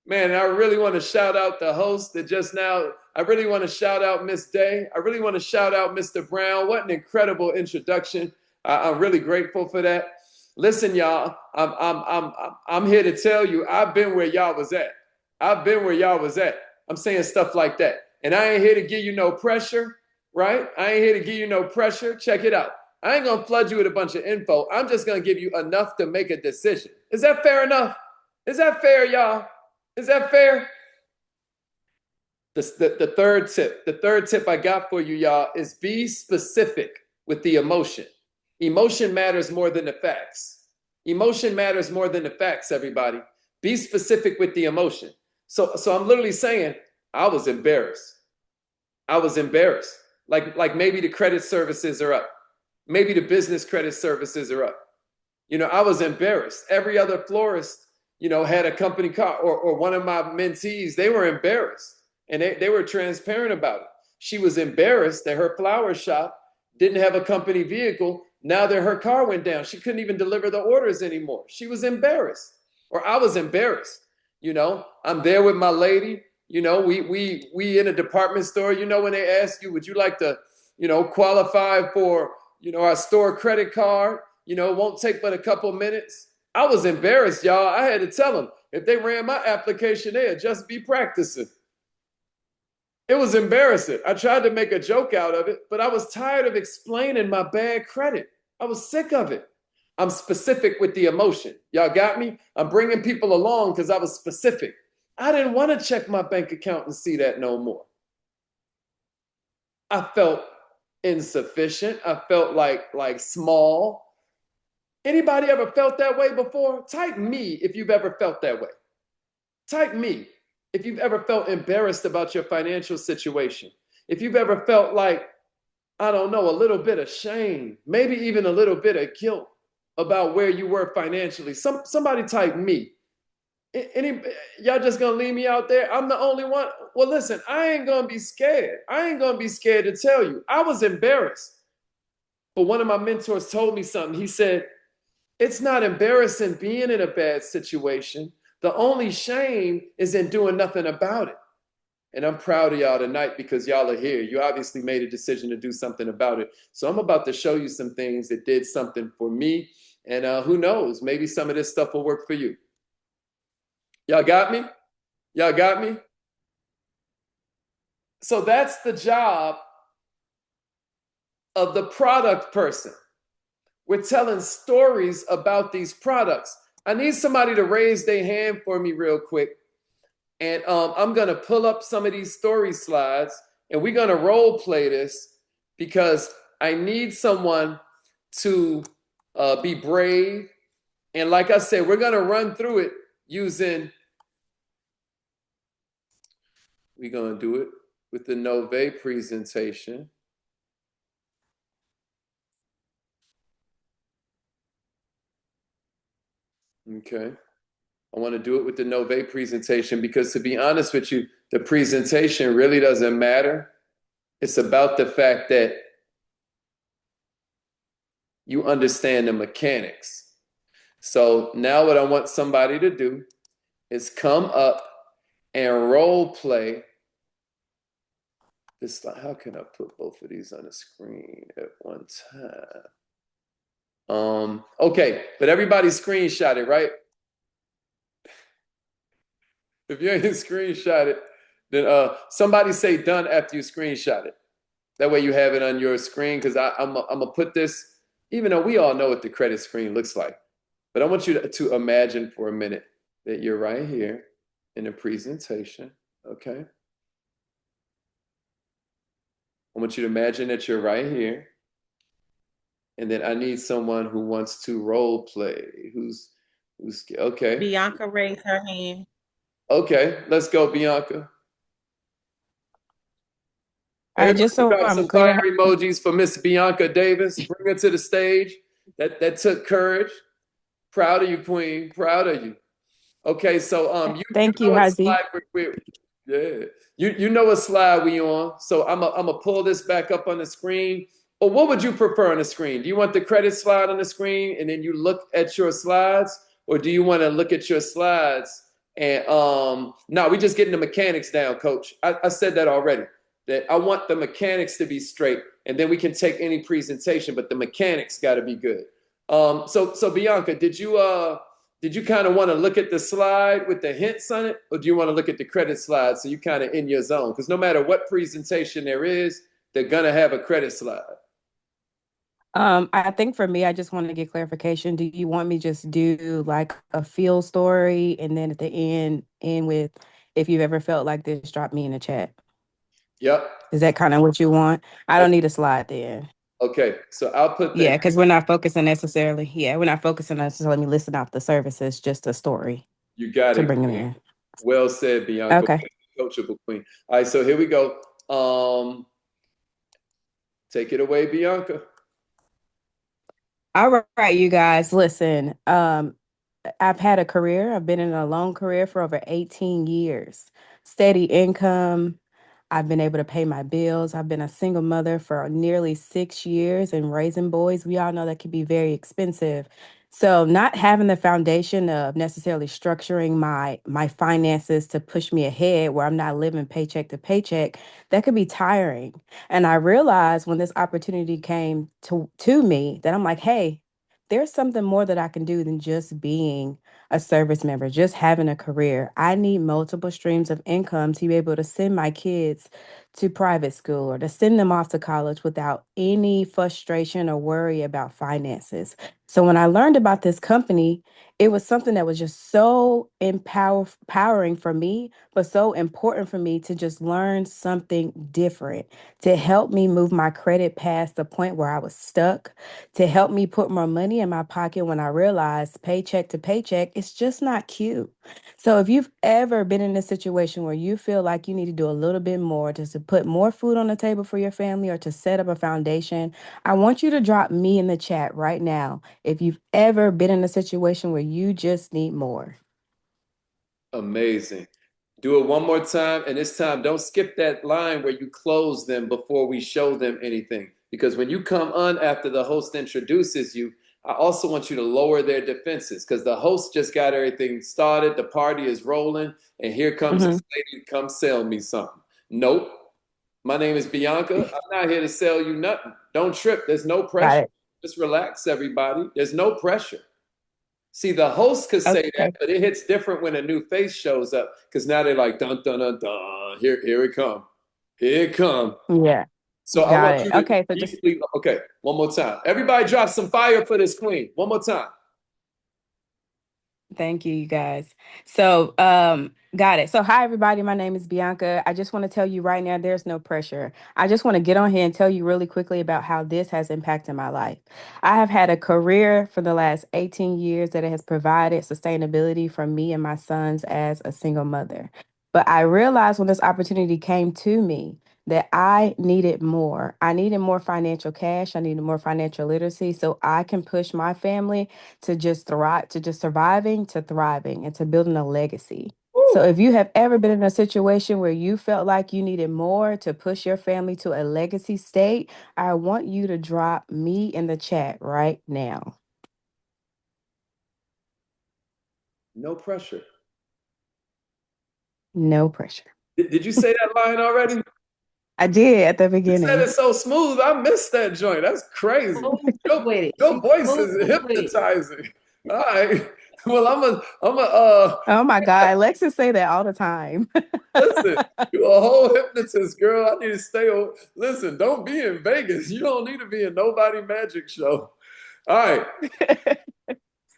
Man, I really want to shout out the host that just now. I really want to shout out Miss Day. I really want to shout out Mr. Brown. What an incredible introduction. I'm really grateful for that. Listen, y'all, I'm here to tell you, I've been where y'all was at. I've been where y'all was at. I'm saying stuff like that. And I ain't here to give you no pressure, right? I ain't here to give you no pressure. Check it out. I ain't going to flood you with a bunch of info. I'm just going to give you enough to make a decision. Is that fair enough? Is that fair, y'all? Is that fair? The third tip I got for you, y'all, is be specific with the emotion. Emotion matters more than the facts. Emotion matters more than the facts, everybody. Be specific with the emotion. So I'm literally saying, I was embarrassed. I was embarrassed. Like maybe the credit services are up. Maybe the business credit services are up. I was embarrassed. Every other florist, had a company car, or one of my mentees, they were embarrassed. And they were transparent about it. She was embarrassed that her flower shop didn't have a company vehicle. Now that her car went down, she couldn't even deliver the orders anymore. She was embarrassed, or I was embarrassed. I'm there with my lady. We in a department store. When they ask you, would you like to, qualify for, our store credit card? It won't take but a couple minutes. I was embarrassed, y'all. I had to tell them if they ran my application, they'd just be practicing. It was embarrassing. I tried to make a joke out of it, but I was tired of explaining my bad credit. I was sick of it. I'm specific with the emotion. Y'all got me? I'm bringing people along because I was specific. I didn't want to check my bank account and see that no more. I felt insufficient. I felt like small. Anybody ever felt that way before? Type me if you've ever felt that way. Type me if you've ever felt embarrassed about your financial situation. If you've ever felt like, I don't know, a little bit of shame, maybe even a little bit of guilt about where you were financially. Somebody type me. Y'all just gonna leave me out there? I'm the only one. Well, listen, I ain't gonna be scared. I ain't gonna be scared to tell you. I was embarrassed. But one of my mentors told me something. He said, it's not embarrassing being in a bad situation. The only shame is in doing nothing about it. And I'm proud of y'all tonight because y'all are here. You obviously made a decision to do something about it. So I'm about to show you some things that did something for me. And who knows, maybe some of this stuff will work for you. Y'all got me? Y'all got me? So that's the job of the product person. We're telling stories about these products. I need somebody to raise their hand for me real quick. And I'm going to pull up some of these story slides and we're going to role play this because I need someone to be brave. And like I said, we're going to run through it we're going to do it with the Nove presentation. Okay. I want to do it with the Nove presentation because, to be honest with you, the presentation really doesn't matter. It's about the fact that you understand the mechanics. So now what I want somebody to do is come up and role play this. How can I put both of these on the screen at one time? Okay, but everybody screenshot it, right? If you ain't screenshot it, then somebody say done after you screenshot it. That way you have it on your screen because I'm going to put this, even though we all know what the credit screen looks like. But I want you to imagine for a minute that you're right here in a presentation, okay? I want you to imagine that you're right here. And then I need someone who wants to role play, who's okay. Bianca raised her hand. Okay, let's go, Bianca. Just so Everybody, I'm some clear. fire emojis for Miss Bianca Davis. Bring her to the stage. That took courage. Proud of you, Queen. Proud of you. Okay, so Thank you know you, what Hazi. slide yeah. You know what slide we on. So I'm a pull this back up on the screen. Or what would you prefer on the screen? Do you want the credit slide on the screen and then you look at your slides? Or do you want to look at your slides and no, we just getting the mechanics down, coach. I said that already. That I want the mechanics to be straight, and then we can take any presentation, but the mechanics got to be good. So Bianca, did you kind of want to look at the slide with the hints on it, or do you want to look at the credit slide so you kind of in your zone? Because no matter what presentation there is, they're gonna have a credit slide. I think for me, I just wanted to get clarification. Do you want me just do like a field story and then at the end with if you've ever felt like this, drop me in the chat? Yep. Is that kind of what you want? I don't need a slide then. Okay, so I'll put that. Yeah, because we're not focusing necessarily. Yeah, we're not focusing necessarily listing off the services, just a story. You got to it. bring them in. Well said, Bianca. Okay. Coachable queen. All right, so here we go. Take it away, Bianca. All right, you guys, listen. I've had a career. I've been in a long career for over 18 years. Steady income. I've been able to pay my bills. I've been a single mother for nearly 6 years, and raising boys, we all know that can be very expensive. So not having the foundation of necessarily structuring my finances to push me ahead where I'm not living paycheck to paycheck, that could be tiring. And I realized when this opportunity came to me that I'm like, hey, there's something more that I can do than just being a service member, just having a career. I need multiple streams of income to be able to send my kids to private school or to send them off to college without any frustration or worry about finances. So when I learned about this company, it was something that was just so empowering for me, but so important for me to just learn something different to help me move my credit past the point where I was stuck, to help me put more money in my pocket when I realized paycheck to paycheck, it's just not cute. So if you've ever been in a situation where you feel like you need to do a little bit more just to put more food on the table for your family or to set up a foundation, I want you to drop me in the chat right now if you've ever been in a situation where you just need more. Amazing. Do it one more time, and this time don't skip that line where you close them before we show them anything. Because when you come on after the host introduces you, I also want you to lower their defenses because the host just got everything started. The party is rolling, and here comes Mhm. this lady, come sell me something. Nope. My name is Bianca. I'm not here to sell you nothing. Don't trip. There's no Got pressure. it. Just relax, everybody. There's no pressure. See, the host could say that, Okay. but it hits different when a new face shows up because now they're like, dun dun dun dun. Here it come. Here it come. Yeah. So I Got want it. you to Okay. So just immediately, okay, one more time. Everybody drop some fire for this queen. One more time. thank you, you guys. So, got it. So, hi, everybody. My name is Bianca. I just want to tell you right now, there's no pressure. I just want to get on here and tell you really quickly about how this has impacted my life. I have had a career for the last 18 years that has provided sustainability for me and my sons as a single mother. But I realized when this opportunity came to me that I needed more. I needed more financial cash. I needed more financial literacy so I can push my family to just thrive, to just surviving, to thriving, and to building a legacy. So Woo. if you have ever been in a situation where you felt like you needed more to push your family to a legacy state, I want you to drop me in the chat right now. No pressure. No pressure. Did you say that line already? I did at the You said beginning. it so smooth. I missed that joint. That's crazy. Move Your, with it. your She voice moved is with it. hypnotizing. All right. Well, Oh my God. Alexis say that all the time. listen, you're a whole hypnotist, girl. I need to stay on. Listen, don't be in Vegas. You don't need to be in nobody magic show. All right.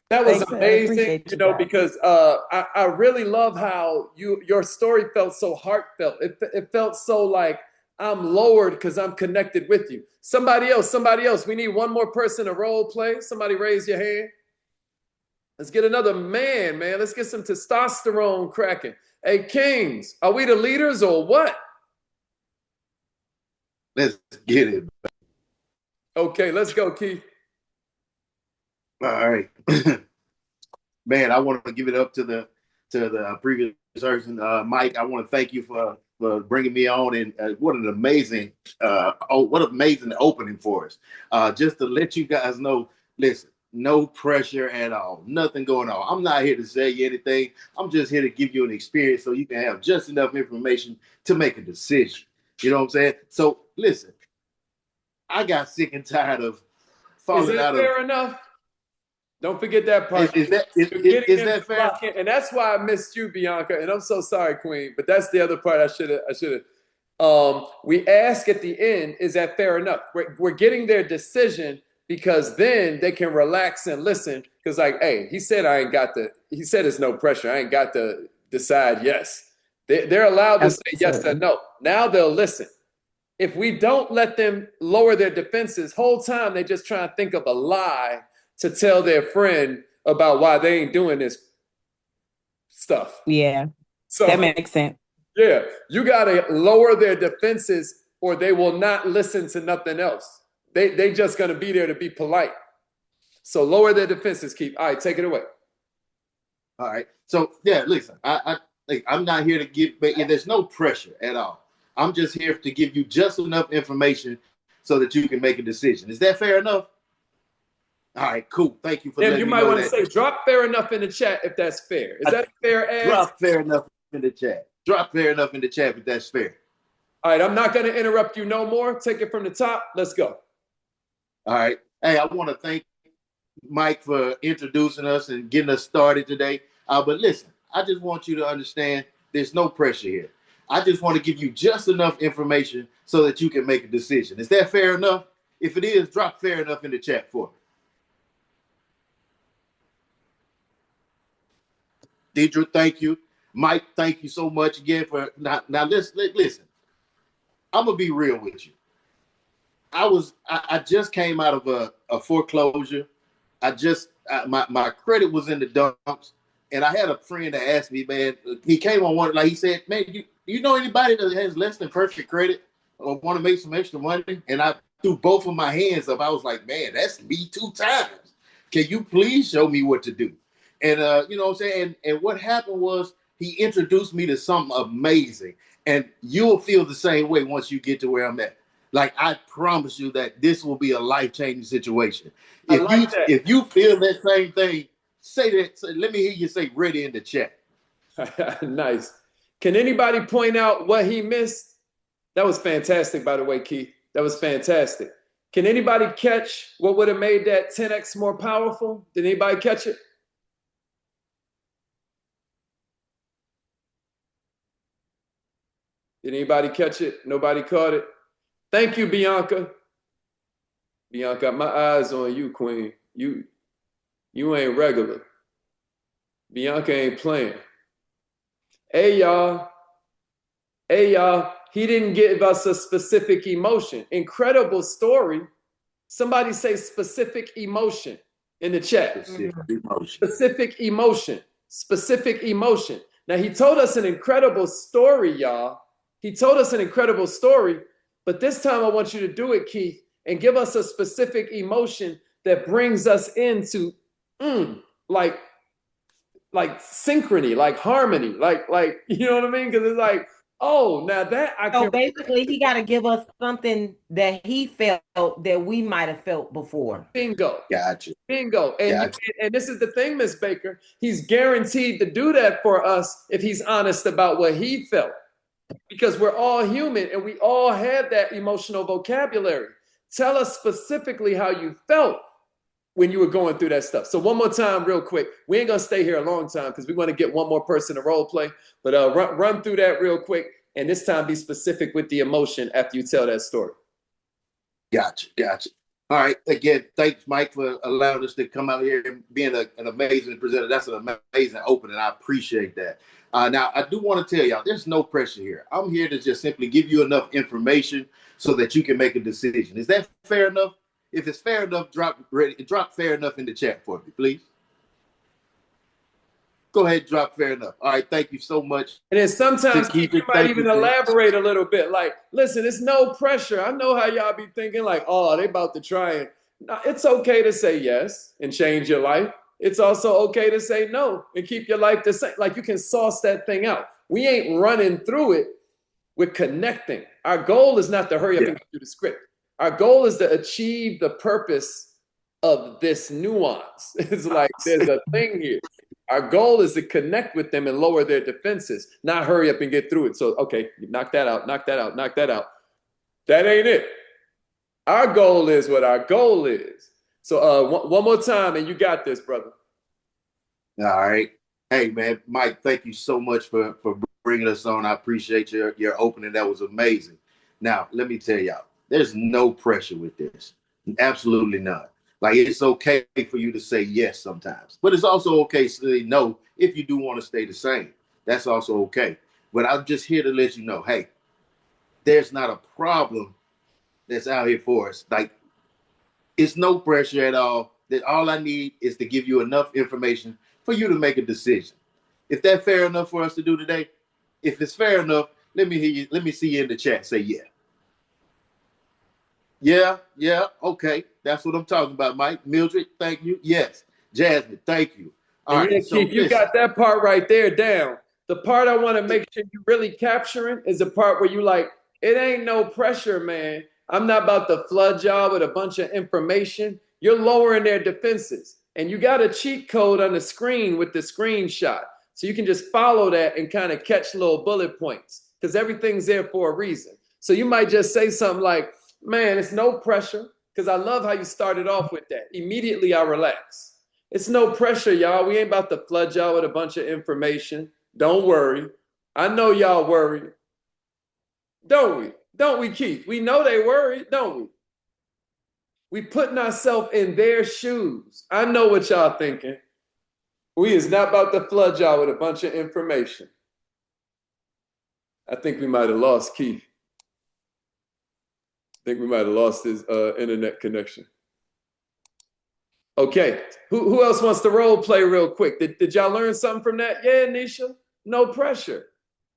That was Thanks. I amazing, appreciate you guys. because I really love how your story felt so heartfelt. It felt so like I'm lowered because I'm connected with you. Somebody else. We need one more person to role play. Somebody raise your hand. Let's get another man, man. Let's get some testosterone cracking. Hey, Kings, are we the leaders or what? Let's get it. Okay, let's go, Keith. All right. Man, I want to give it up to the previous person, Mike. I want to thank you for bringing me on, and what an amazing what an amazing opening for us. Just to let you guys know, listen, no pressure at all, nothing going on. I'm not here to say you anything. I'm just here to give you an experience so you can have just enough information to make a decision. You know what I'm saying? So listen, I got sick and tired of Is falling that out of. fair enough? Don't forget that part. Is that You're getting is them that to fair? lock in, and that's why I missed you, Bianca. And I'm so sorry, Queen. But that's the other part I should have. We ask at the end, is that fair enough? We're getting their decision because then they can relax and listen. Because like, hey, he said I ain't got the. He said it's no pressure. I ain't got to decide yes. They're allowed to say yes or Absolutely. no. Now they'll listen. If we don't let them lower their defenses, whole time they just try to think of a lie to tell their friend about why they ain't doing this stuff. Yeah, that So makes sense. yeah, you gotta lower their defenses or they will not listen to nothing else. They just gonna be there to be polite. So lower their defenses, Keith. All right, take it away. All right. So yeah, listen, I'm not here to give, but there's no pressure at all. I'm just here to give you just enough information so that you can make a decision. Is that fair enough? All right, cool. Thank you for letting You me might know want to that. say drop fair enough in the chat if that's fair. Is that a fair ask? Drop fair enough in the chat. Drop fair enough in the chat if that's fair. All right, I'm not going to interrupt you no more. Take it from the top. Let's go. All right. Hey, I want to thank Mike for introducing us and getting us started today. But listen, I just want you to understand there's no pressure here. I just want to give you just enough information so that you can make a decision. Is that fair enough? If it is, drop fair enough in the chat for me. Deidre, thank you. Mike, thank you so much again for now. Listen. I'm gonna be real with you. I just came out of a foreclosure. My credit was in the dumps, and I had a friend that asked me, man. He came on one, like he said, man, you know anybody that has less than perfect credit or want to make some extra money? And I threw both of my hands up. I was like, man, that's me 2 times. Can you please show me what to do? And you know what I'm saying? And what happened was he introduced me to something amazing. And you'll feel the same way once you get to where I'm at. Like, I promise you that this will be a life-changing situation. If you feel that same thing, say that. Let me hear you say ready in the chat. Nice. Can anybody point out what he missed? That was fantastic, by the way, Keith. That was fantastic. Can anybody catch what would have made that 10x more powerful? Did anybody catch it? Did anybody catch it? Nobody caught it? Thank you, Bianca. Bianca, my eyes on you, Queen. You ain't regular. Bianca ain't playing. Hey, y'all. Hey, y'all. He didn't give us a specific emotion. Incredible story. Somebody say specific emotion in the chat. Specific emotion. Specific emotion. Now, he told us an incredible story, y'all. He told us an incredible story, but this time I want you to do it, Keith, and give us a specific emotion that brings us into like synchrony, like harmony, like you know what I mean? Because it's like, oh, now that I can. So basically, he got to give us something that he felt that we might have felt before. Bingo. Gotcha. Bingo. And this is the thing, Miss Baker. He's guaranteed to do that for us if he's honest about what he felt. Because we're all human and we all have that emotional vocabulary. Tell us specifically how you felt when you were going through that stuff. So one more time, real quick. We ain't going to stay here a long time because we want to get one more person to role play. But run through that real quick. And this time be specific with the emotion after you tell that story. Gotcha. All right. Again, thanks, Mike, for allowing us to come out here and being an amazing presenter. That's an amazing opening. I appreciate that. Now, I do want to tell y'all, there's no pressure here. I'm here to just simply give you enough information so that you can make a decision. Is that fair enough? If it's fair enough, drop fair enough in the chat for me, please. Go ahead, drop fair enough. All right, thank you so much. And then sometimes you might even elaborate a little bit. Like, listen, it's no pressure. I know how y'all be thinking like, oh, they about to try it. No, it's okay to say yes and change your life. It's also okay to say no and keep your life the same. Like, you can sauce that thing out. We ain't running through it. We're connecting. Our goal is not to hurry up and get through the script. Our goal is to achieve the purpose of this nuance. It's like there's a thing here. Our goal is to connect with them and lower their defenses, not hurry up and get through it. So, okay, knock that out, knock that out, knock that out. That ain't it. Our goal is what our goal is. So one more time, and you got this, brother. All right. Hey, man, Mike, thank you so much for bringing us on. I appreciate your opening. That was amazing. Now, let me tell y'all, there's no pressure with this. Absolutely none. Like, it's okay for you to say yes sometimes, but it's also okay to say no if you do want to stay the same. That's also okay. But I'm just here to let you know, hey, there's not a problem that's out here for us. Like, it's no pressure at all. That all I need is to give you enough information for you to make a decision. If that's fair enough for us to do today, if it's fair enough, let me hear you. Let me see you in the chat. Say yeah. Yeah, okay. That's what I'm talking about, Mike. Mildred, thank you. Yes. Jasmine, thank you. All right, Keith, so you got that part right there down. The part I want to make sure you really capturing is the part where you like, It ain't no pressure, man. I'm not about to flood y'all with a bunch of information. You're lowering their defenses. And you got a cheat code on the screen with the screenshot. So you can just follow that and kind of catch little bullet points because everything's there for a reason. So you might just say something like, man, it's no pressure, because I love how you started off with that. Immediately I relax. It's no pressure, y'all. We ain't about to flood y'all with a bunch of information. Don't worry. I know y'all worried. Don't we? Don't we, Keith? We know they worried, don't we? We putting ourselves in their shoes. I know what y'all thinking. We is not about to flood y'all with a bunch of information. I think we might have lost Keith. I think we might have lost his internet connection. Okay, who else wants to role play real quick? Did y'all learn something from that? Yeah, Nisha? No pressure.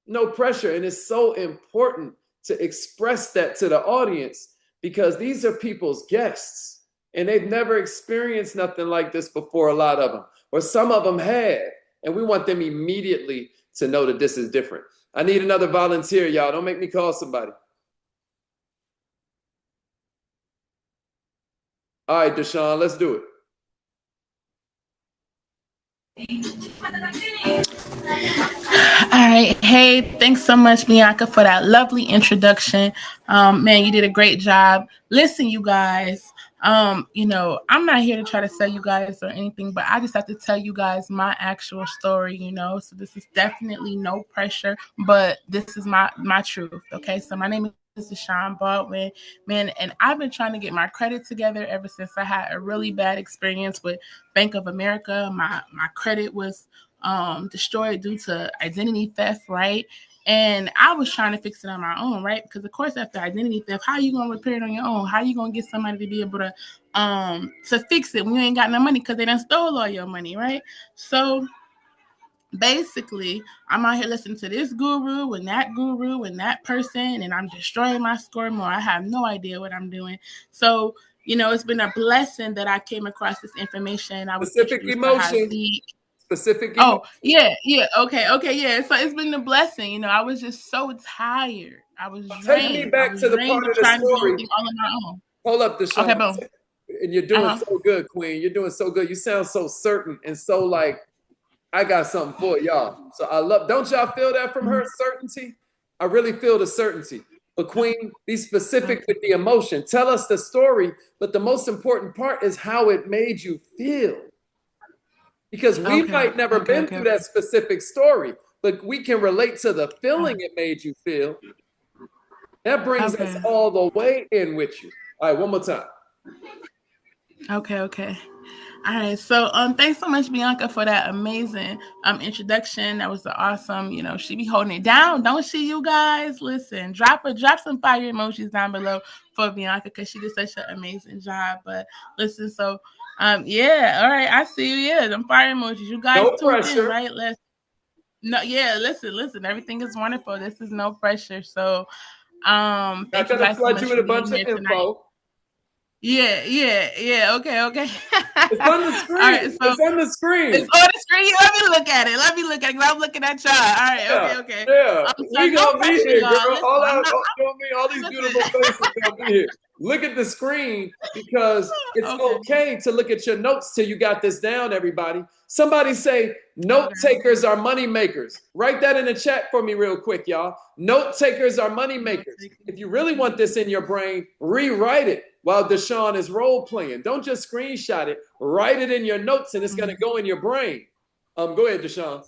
No pressure. And it's so important to express that to the audience because these are people's guests and they've never experienced nothing like this before, a lot of them, or some of them have. And we want them immediately to know that this is different. I need another volunteer, y'all. Don't make me call somebody. All right, Deshaun, let's do it. All right. Hey, thanks so much, Bianca, for that lovely introduction. Man, you did a great job. Listen, you guys, I'm not here to try to sell you guys or anything, but I just have to tell you guys my actual story, So this is definitely no pressure, but this is my truth. Okay. So my name is Deshaun Baldwin, man, and I've been trying to get my credit together ever since I had a really bad experience with Bank of America. My credit was destroyed due to identity theft, right? And I was trying to fix it on my own, right? Because of course, after identity theft, how are you gonna repair it on your own? How are you gonna get somebody to be able to fix it when you ain't got no money because they done stole all your money, right? So basically, I'm out here listening to this guru and that person, and I'm destroying my score more. I have no idea what I'm doing. So, it's been a blessing that I came across this information. I was Specific introduced to emotion. Haziq. Specific Oh, emotion. yeah. Okay, yeah. So it's been a blessing. I was just so tired. I was Take me drained. I back was to the drained part of of the trying to do story. everything all on my own. Hold up, Deshaun. Okay, boom. And you're doing so good, Queen. You're doing so good. You sound so certain and so like, I got something for y'all. So don't y'all feel that from her certainty? I really feel the certainty. But Queen, be specific with the emotion. Tell us the story, but the most important part is how it made you feel. Because we might never been through that specific story, but we can relate to the feeling it made you feel. That brings us all the way in with you. All right, one more time. Okay. All right. So thanks so much, Bianca, for that amazing introduction. That was awesome. She be holding it down, don't she, you guys? Listen, drop some fire emojis down below for Bianca because she did such an amazing job. But listen, so yeah, all right, I see you. Yeah, them fire emojis. You guys No tuned in, pressure. right? Listen, everything is wonderful. This is no pressure. So thank you guys so much for being here tonight. Yeah. Okay. It's on the screen. All right, so it's on the screen. It's on the screen. Let me look at it. I'm looking at y'all. All right. Okay. Yeah. So We gonna be here, girl. Listen, All these beautiful faces gonna be here. Look at the screen because it's okay to look at your notes till you got this down, everybody. Somebody say note takers are money makers. Write that in the chat for me real quick, y'all. Note takers are money makers. If you really want this in your brain, rewrite it while Deshaun is role playing. Don't just screenshot it. Write it in your notes and it's going to go in your brain. Go ahead, Deshaun.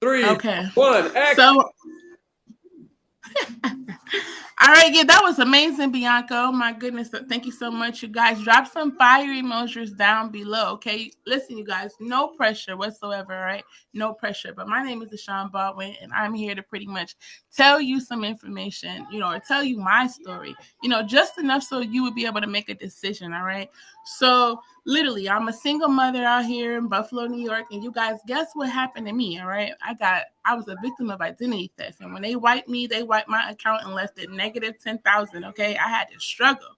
3, 1, action. So, all right, yeah, that was amazing, Bianca. Oh my goodness, thank you so much, you guys. Drop some fire emojis down below, okay? Listen, you guys, no pressure whatsoever, right? No pressure. But my name is Deshaun Baldwin, and I'm here to pretty much tell you some information, or tell you my story, just enough so you would be able to make a decision, all right? So literally, I'm a single mother out here in Buffalo, New York, and you guys, guess what happened to me, all right? I was a victim of identity theft, and when they wiped me, they wiped my account and left it negative 10,000, okay? I had to struggle.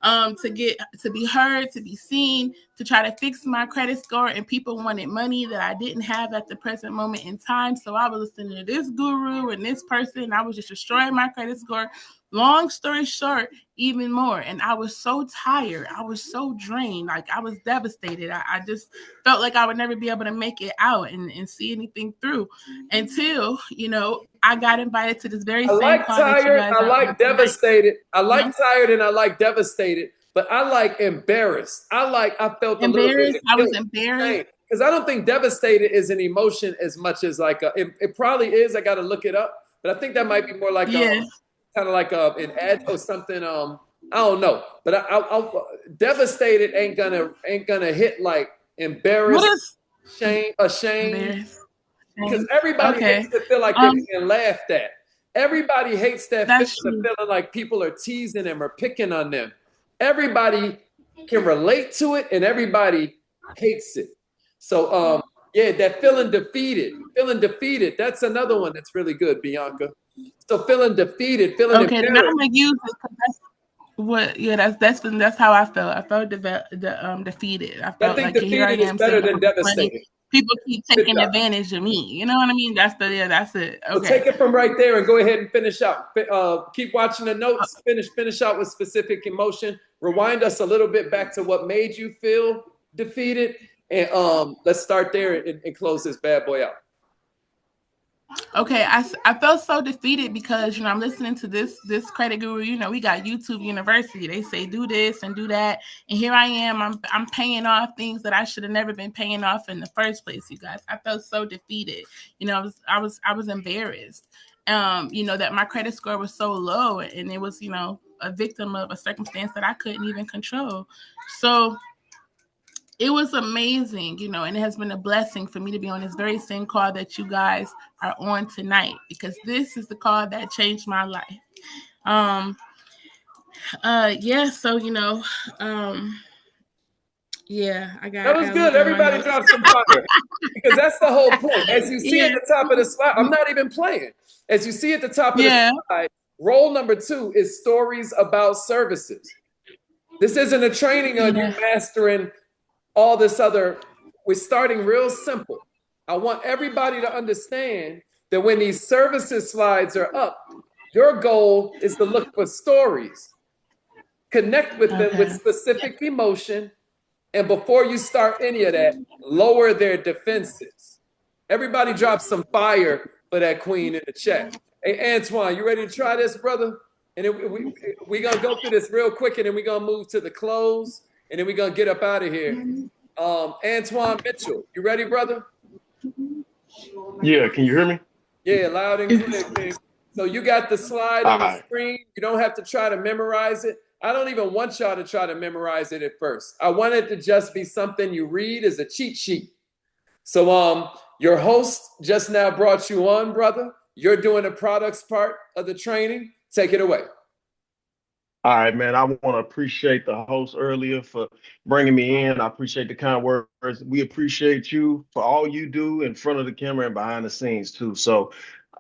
to be heard, to be seen, to try to fix my credit score, and people wanted money that I didn't have at the present moment in time. So I was listening to this guru and this person. I was just destroying my credit score. Long story short, even more. And I was so tired. I was so drained. Like I was devastated. I just felt like I would never be able to make it out and see anything through until, I got invited to this very I same like call that you tired. guys I are on like tonight. devastated. I like tired and I like devastated, but I like embarrassed. I felt a little bit Embarrassed. of I was guilt, embarrassed. because I don't think devastated is an emotion as much as like it probably is. I got to look it up, but I think that might be more like Yeah. kind of like an ad or something. I don't know, but devastated ain't gonna hit like What embarrassed, is ashamed, embarrassed? because everybody Okay. hates to feel like they're being laughed at. Everybody hates that That's feeling of true. feeling like people are teasing them or picking on them. Everybody can relate to it, and everybody hates it. So, yeah, that feeling defeated. That's another one that's really good, Bianca. So feeling defeated, feeling Okay, now I'm embarrassed. gonna use it because that's how I felt. I felt defeated. I I felt think like here I defeated is am better sitting than on this money. devastated. People keep Good taking job. advantage of me. You know what I mean? That's it. So take Okay. it from right there and go ahead and finish out. Keep watching the notes. Finish out with specific emotion. Rewind us a little bit back to what made you feel defeated, and let's start there and close this bad boy out. Okay, I felt so defeated because I'm listening to this credit guru. We got YouTube University. They say do this and do that, and here I am. I'm paying off things that I should have never been paying off in the first place. You guys, I felt so defeated. I was embarrassed. That my credit score was so low, and it was a victim of a circumstance that I couldn't even control. So it was amazing, and it has been a blessing for me to be on this very same call that you guys are on tonight, because this is the call that changed my life. Yeah, so yeah, I That got was I good. look at my Everybody notes. dropped some fire, because that's the whole point. As you see at Yeah, the top of the slide, I'm not even playing. As you see at the top of the yeah, slide, role number 2 is stories about services. This isn't a training on you yeah. mastering all this other. We're starting real simple. I want everybody to understand that when these services slides are up, your goal is to look for stories, connect with them with Okay, specific emotion, and before you start any of that, lower their defenses. Everybody drop some fire for that queen in the chat. Hey, Antoine, you ready to try this, brother? And then we're going to go through this real quick, and then we're going to move to the close, and then we're going to get up out of here. Antoine Mitchell, you ready, brother? Yeah, can you hear me? Yeah, loud and clear, King. So you got the slide All on the right. screen. You don't have to try to memorize it. I don't even want y'all to try to memorize it at first. I want it to just be something you read as a cheat sheet. So your host just now brought you on, brother. You're doing the products part of the training. Take it away. All right, man. I want to appreciate the host earlier for bringing me in. I appreciate the kind words. We appreciate you for all you do in front of the camera and behind the scenes too. So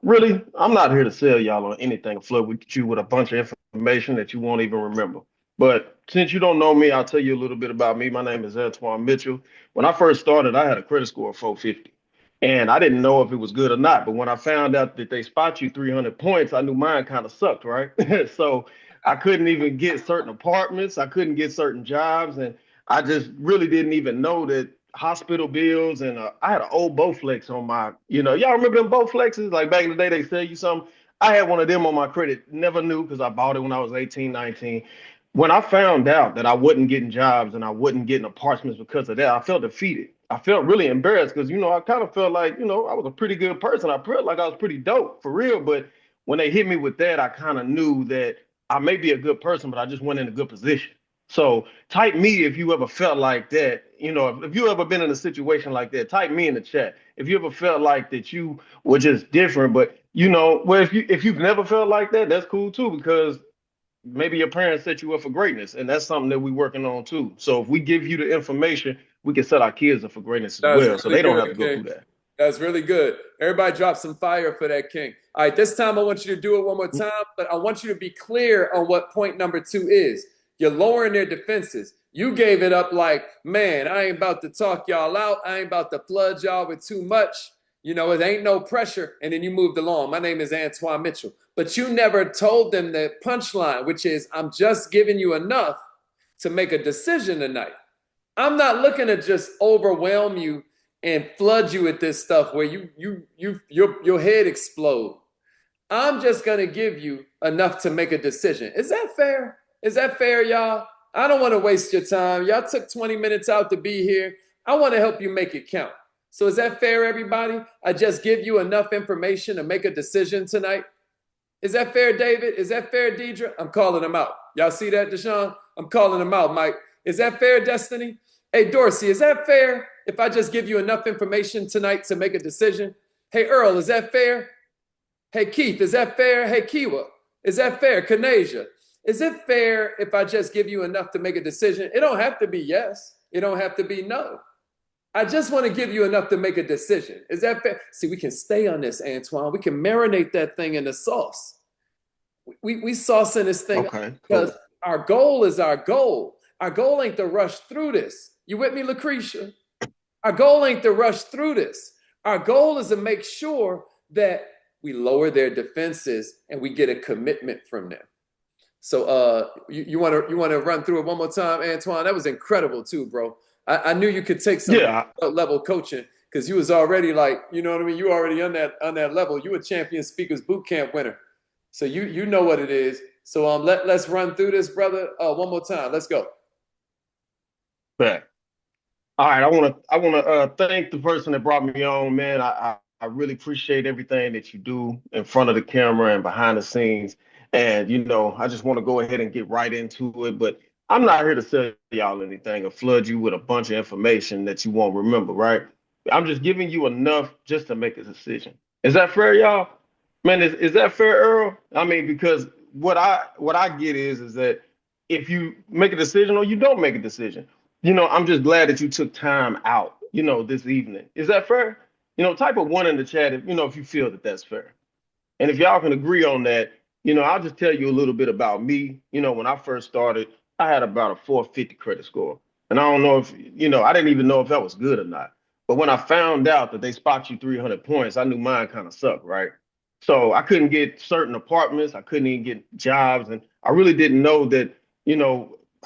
really, I'm not here to sell y'all on anything, flood with you with a bunch of information that you won't even remember. But since you don't know me, I'll tell you a little bit about me. My name is Antoine Mitchell. When I first started, I had a credit score of 450. And I didn't know if it was good or not. But when I found out that they spot you 300 points, I knew mine kind of sucked, right? So I couldn't even get certain apartments. I couldn't get certain jobs. And I just really didn't even know that hospital bills, and I had an old Bowflex on my, y'all remember them Bowflexes? Like back in the day, they sell you something. I had one of them on my credit. Never knew because I bought it when I was 18, 19. When I found out that I wasn't getting jobs and I wasn't getting apartments because of that, I felt defeated. I felt really embarrassed because, I kind of felt like, I was a pretty good person. I felt like I was pretty dope for real. But when they hit me with that, I kind of knew that I may be a good person, but I just wasn't in a good position. So type me if you ever felt like that. If you ever been in a situation like that, type me in the chat. If you ever felt like that you were just different, but well, if you've never felt like that, that's cool too, because maybe your parents set you up for greatness, and that's something that we're working on too. So if we give you the information, we can set our kids up for greatness as That's well, so really they don't have good, to go King. through that. That's really good. Everybody drop some fire for that, King. All right, this time I want you to do it one more time, but I want you to be clear on what point number 2 is. You're lowering their defenses. You gave it up like, man, I ain't about to talk y'all out. I ain't about to flood y'all with too much. You know, it ain't no pressure. And then you moved along. My name is Antoine Mitchell. But you never told them the punchline, which is, I'm just giving you enough to make a decision tonight. I'm not looking to just overwhelm you and flood you with this stuff where your head explode. I'm just gonna give you enough to make a decision. Is that fair? Is that fair, y'all? I don't want to waste your time. Y'all took 20 minutes out to be here. I want to help you make it count. So is that fair, everybody? I just give you enough information to make a decision tonight. Is that fair, David? Is that fair, Deidre? I'm calling them out. Y'all see that, Deshaun? I'm calling them out, Mike. Is that fair, Destiny? Hey, Dorsey, is that fair if I just give you enough information tonight to make a decision? Hey, Earl, is that fair? Hey, Keith, is that fair? Hey, Kiwa, is that fair? Kanasia, is it fair if I just give you enough to make a decision? It don't have to be yes. It don't have to be no. I just want to give you enough to make a decision. Is that fair? See, we can stay on this, Antoine. We can marinate that thing in the sauce. We saucing this thing Okay, because cool. our goal is our goal. Our goal ain't to rush through this. You with me, Lucretia? Our goal ain't to rush through this. Our goal is to make sure that we lower their defenses and we get a commitment from them. So you want to run through it one more time, Antoine? That was incredible too, bro. I knew you could take some Yeah, level coaching because you was already like, you know what I mean? You already on that level. You a champion speakers Bootcamp winner. So you know what it is. So let's run through this, brother. One more time. Let's go. bet. All right, I want to thank the person that brought me on, man. I really appreciate everything that you do in front of the camera and behind the scenes. And I just want to go ahead and get right into it. But I'm not here to sell y'all anything or flood you with a bunch of information that you won't remember, right? I'm just giving you enough just to make a decision. Is that fair, y'all? Man, is that fair, Earl? I mean, because what I get is that if you make a decision or you don't make a decision. I'm just glad that you took time out, this evening. Is that fair? Type of one in the chat if you feel that that's fair. And if y'all can agree on that, I'll just tell you a little bit about me. When I first started, I had about a 450 credit score. And I don't know if, I didn't even know if that was good or not. But when I found out that they spot you 300 points, I knew mine kind of sucked, right? So I couldn't get certain apartments. I couldn't even get jobs. And I really didn't know that,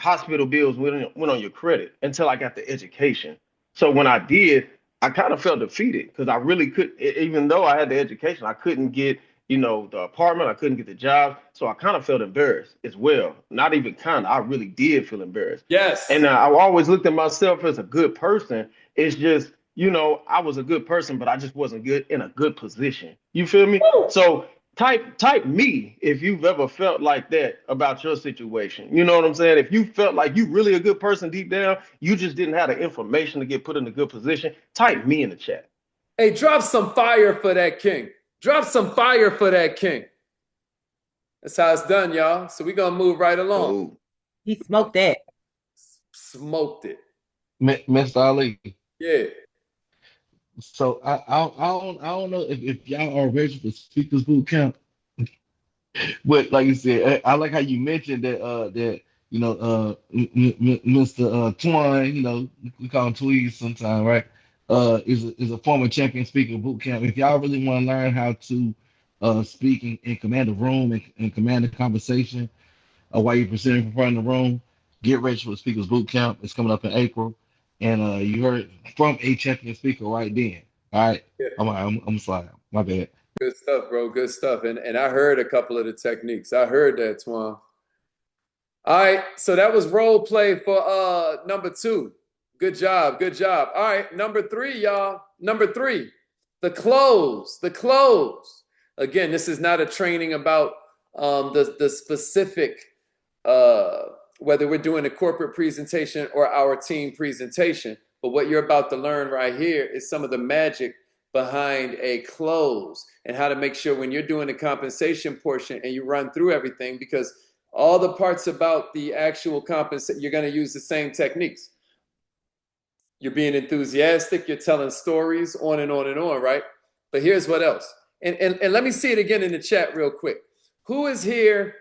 hospital bills went on your credit until I got the education. So when I did, I kind of felt defeated because I really could, even though I had the education, I couldn't get the apartment. I couldn't get the job. So I kind of felt embarrassed as well. Not even kind of, I really did feel embarrassed. Yes. And I always looked at myself as a good person. It's just, I was a good person, but I just wasn't good in a good position. You feel me? So type me if you've ever felt like that about your situation. You know what I'm saying? If you felt like you really a good person deep down, you just didn't have the information to get put in a good position, type me in the chat. Hey, drop some fire for that king. Drop some fire for that king. That's how it's done, y'all. So we're gonna move right along. Oh. He smoked that. Smoked it. Mr. Ali. Yeah. So I don't know if y'all are ready for Speakers Boot Camp, but like you said, I like how you mentioned that Mr. Twine, we call him Tweez sometimes, right? Is a former champion speaker boot camp. If y'all really want to learn how to speak and command a room and command a conversation while you're presenting in front of the room, get ready for the Speakers Boot Camp. It's coming up in April, and you heard from a champion speaker right then. All right, Yeah. I'm sorry, my bad. Good stuff, bro. Good stuff. And I heard a couple of the techniques. I heard that, Twan. All right, so that was role play for number 2. Good job, good job. All right, number 3, y'all. Number 3, the close, the close. Again, this is not a training about the specific, whether we're doing a corporate presentation or our team presentation. But what you're about to learn right here is some of the magic behind a close and how to make sure when you're doing the compensation portion and you run through everything, because all the parts about the actual compensation, you're going to use the same techniques. You're being enthusiastic, you're telling stories, on and on and on, right? But here's what else. And let me see it again in the chat real quick. Who is here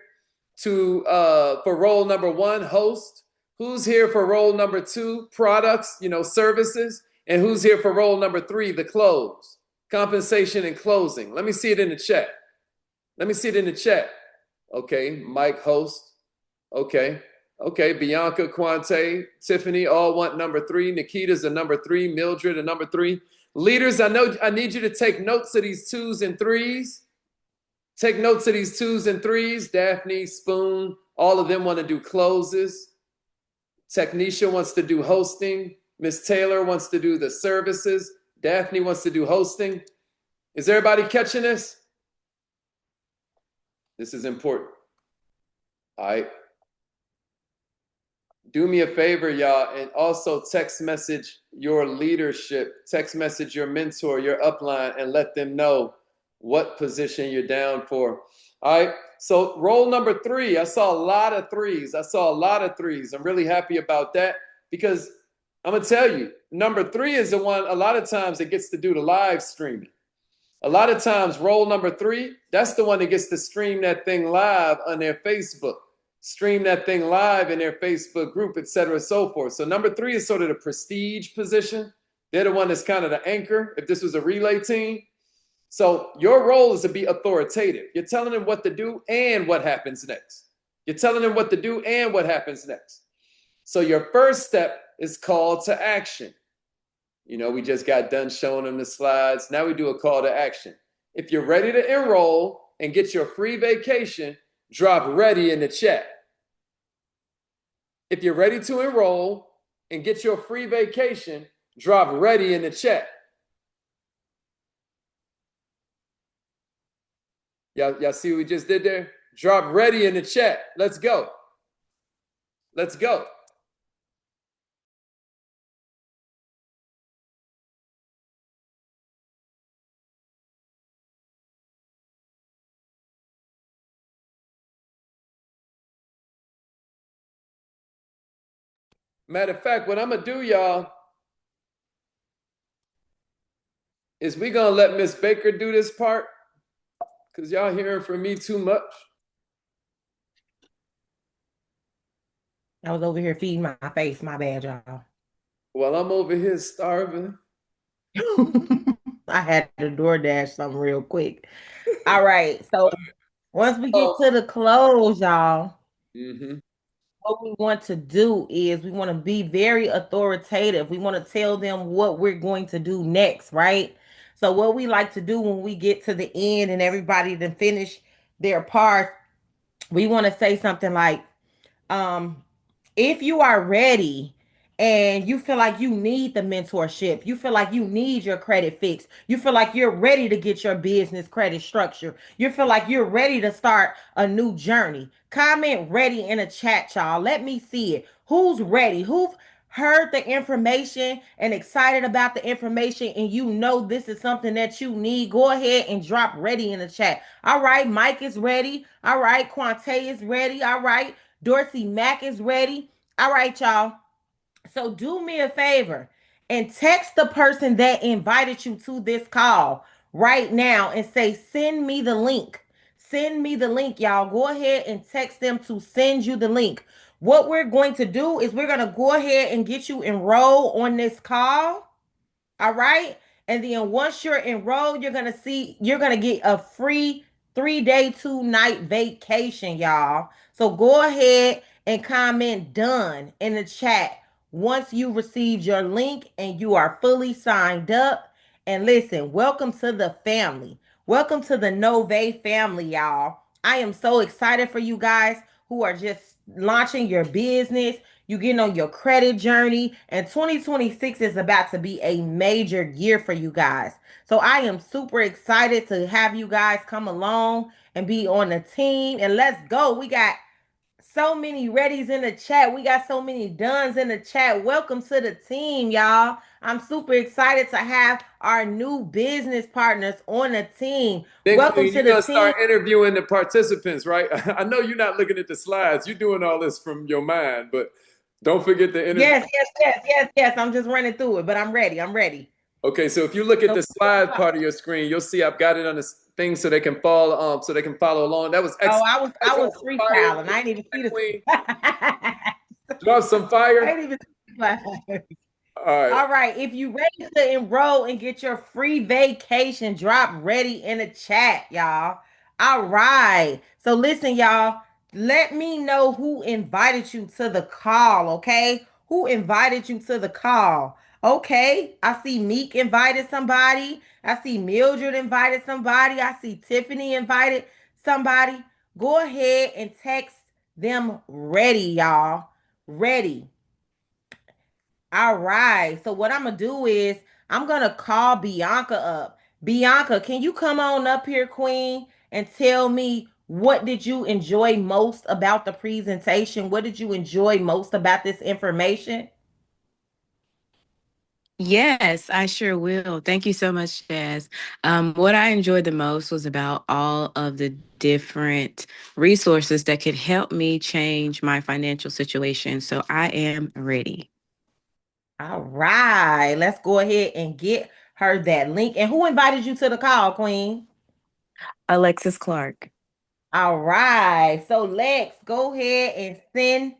for role number 1, host? Who's here for role number 2, products, services? And who's here for role number 3, the close, compensation and closing? Let me see it in the chat. Okay, Mike, host. Okay. Bianca, Quante, Tiffany all want number 3. Nikita's a number 3. Mildred a number 3. Leaders, I need you to take notes of these 2s and 3s. Take notes of these 2s and 3s. Daphne, Spoon, all of them want to do closes. Technisha wants to do hosting. Miss Taylor wants to do the services. Daphne wants to do hosting. Is everybody catching this? This is important. All right. Do me a favor, y'all, and also text message your leadership, text message your mentor, your upline, and let them know what position you're down for. All right. So role number 3, I saw a lot of 3s. I'm really happy about that because I'm going to tell you, number 3 is the one a lot of times that gets to do the live streaming. A lot of times, role number 3, that's the one that gets to stream that thing live on their Facebook, stream that thing live in their Facebook group, et cetera, and so forth. So number 3 is sort of the prestige position. They're the one that's kind of the anchor if this was a relay team. So your role is to be authoritative. You're telling them what to do and what happens next. So your first step is call to action. We just got done showing them the slides. Now we do a call to action. If you're ready to enroll and get your free vacation, drop ready in the chat. If you're ready to enroll and get your free vacation, drop ready in the chat. Y'all see what we just did there? Drop ready in the chat. Let's go. Matter of fact, what I'm going to do, y'all, is we going to let Miss Baker do this part because y'all hearing from me too much. I was over here feeding my face. My bad, y'all. Well, I'm over here starving. I had to DoorDash something real quick. All right. So once we get to the close, y'all, what we want to do is we want to be very authoritative. We want to tell them what we're going to do next, right? So what we like to do when we get to the end and everybody then finish their part, we want to say something like, if you are ready and you feel like you need the mentorship, you feel like you need your credit fixed, you feel like you're ready to get your business credit structure, you feel like you're ready to start a new journey, comment ready in a chat, y'all. Let me see it. Who's ready? Who've heard the information and excited about the information and you know this is something that you need? Go ahead and drop ready in the chat. All right, Mike is ready. All right, Quante is ready. All right, Dorsey Mack is ready. All right, y'all. So do me a favor and text the person that invited you to this call right now and say, send me the link. Send me the link, y'all. Go ahead and text them to send you the link. What we're going to do is we're going to go ahead and get you enrolled on this call. All right. And then once you're enrolled, you're going to get a free 3-day, 2-night vacation, y'all. So go ahead and comment done in the chat once you received your link and you are fully signed up. And listen, welcome to the family. Welcome to the Nove family, y'all. I am so excited for you guys who are just launching your business. You getting on your credit journey, and 2026 is about to be a major year for you guys. So I am super excited to have you guys come along and be on the team. And let's go. We got so many readies in the chat. We got so many dones in the chat. Welcome to the team, y'all. I'm super excited to have our new business partners on the team. Then, Welcome Queen, to you're the going to team. start interviewing the participants, right? I know you're not looking at the slides. You're doing all this from your mind, but don't forget the interview. Yes. I'm just running through it, but I'm ready. Okay, so if you look at the slide part of your screen, you'll see I've got it on the things so they can follow along. That was Oh, excellent. I was Drop some fire in freestyling. I didn't even see Queen. the Drop some I fire. didn't even see the All right. All right, if you ready to enroll and get your free vacation, drop ready in the chat, y'all. All right. So listen, y'all, let me know who invited you to the call, okay? Who invited you to the call? Okay, I see Meek invited somebody. I see Mildred invited somebody. I see Tiffany invited somebody. Go ahead and text them ready, y'all. Ready. All right. So what I'm gonna do is I'm gonna call Bianca up. Bianca, can you come on up here, Queen, and tell me what did you enjoy most about the presentation? What did you enjoy most about this information? Yes, I sure will. Thank you so much, Jazz. What I enjoyed the most was about all of the different resources that could help me change my financial situation. So I am ready. All right. Let's go ahead and get her that link. And who invited you to the call, Queen? Alexis Clark. All right. So Lex, go ahead and send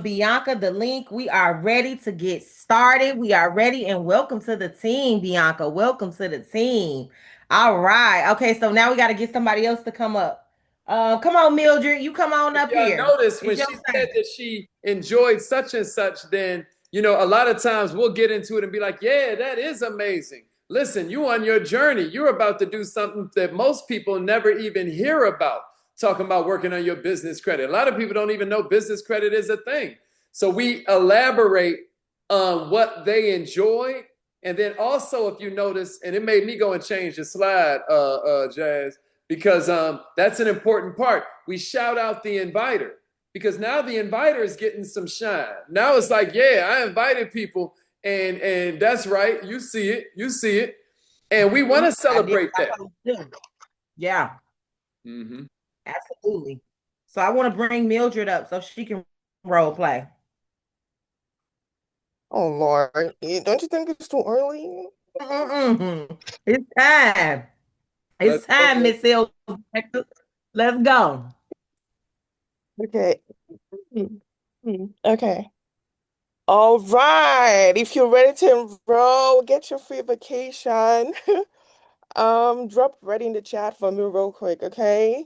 Bianca the link. We are ready to get started. We are ready and welcome to the team, Bianca. Welcome to the team. All right. Okay, so now we got to get somebody else to come up. Come on, Mildred. You come on If up y'all here. notice, when It's your she turn. said that she enjoyed such and such, then, a lot of times we'll get into it and be like, yeah, that is amazing. Listen, you on your journey. You're about to do something that most people never even hear about, talking about working on your business credit. A lot of people don't even know business credit is a thing. So we elaborate on what they enjoy. And then also, if you notice, and it made me go and change the slide, Jazz, because that's an important part. We shout out the inviter because now the inviter is getting some shine. Now it's like, yeah, I invited people, and that's right. You see it, and we want to I did celebrate what I that. told you to do. Yeah, Mm-hmm. absolutely. So I want to bring Mildred up so she can role play. Oh Lord, don't you think it's too early? Mm-mm. It's time. Let's It's go, time, Miss. Miss Hill. Let's go. Okay. Okay. All right. If you're ready to enroll, get your free vacation. Drop ready in the chat for me real quick, okay?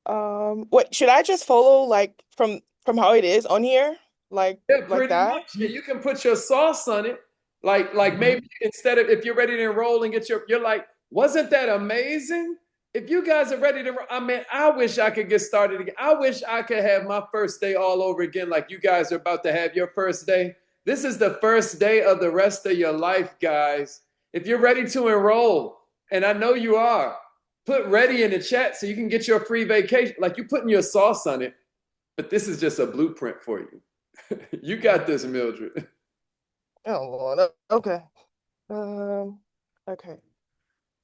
Wait, should I just follow like from how it is on here? Like Yeah, like pretty that? much. And you can put your sauce on it. Like maybe instead of if you're ready to enroll and get you're like, wasn't that amazing? If you guys are ready to, I mean, I wish I could get started again. I wish I could have my first day all over again, like you guys are about to have your first day. This is the first day of the rest of your life, guys. If you're ready to enroll, and I know you are, put ready in the chat so you can get your free vacation. Like you're putting your sauce on it, but this is just a blueprint for you. You got this, Mildred. Oh Lord. Okay. Um, okay.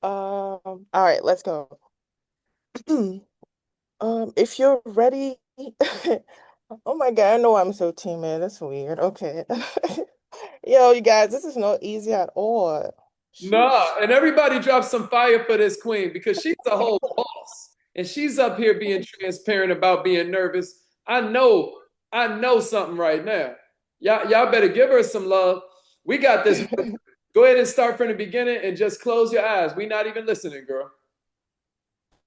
All right, let's go. If you're ready. Oh my God, I know I'm so timid. That's weird. Okay. Yo, you guys, this is not easy at all. Nah, Sheesh. and everybody drop some fire for this queen because she's a whole boss. And she's up here being transparent about being nervous. I know something right now. Y'all better give her some love. We got this. Go ahead and start from the beginning and just close your eyes. We not even listening, girl.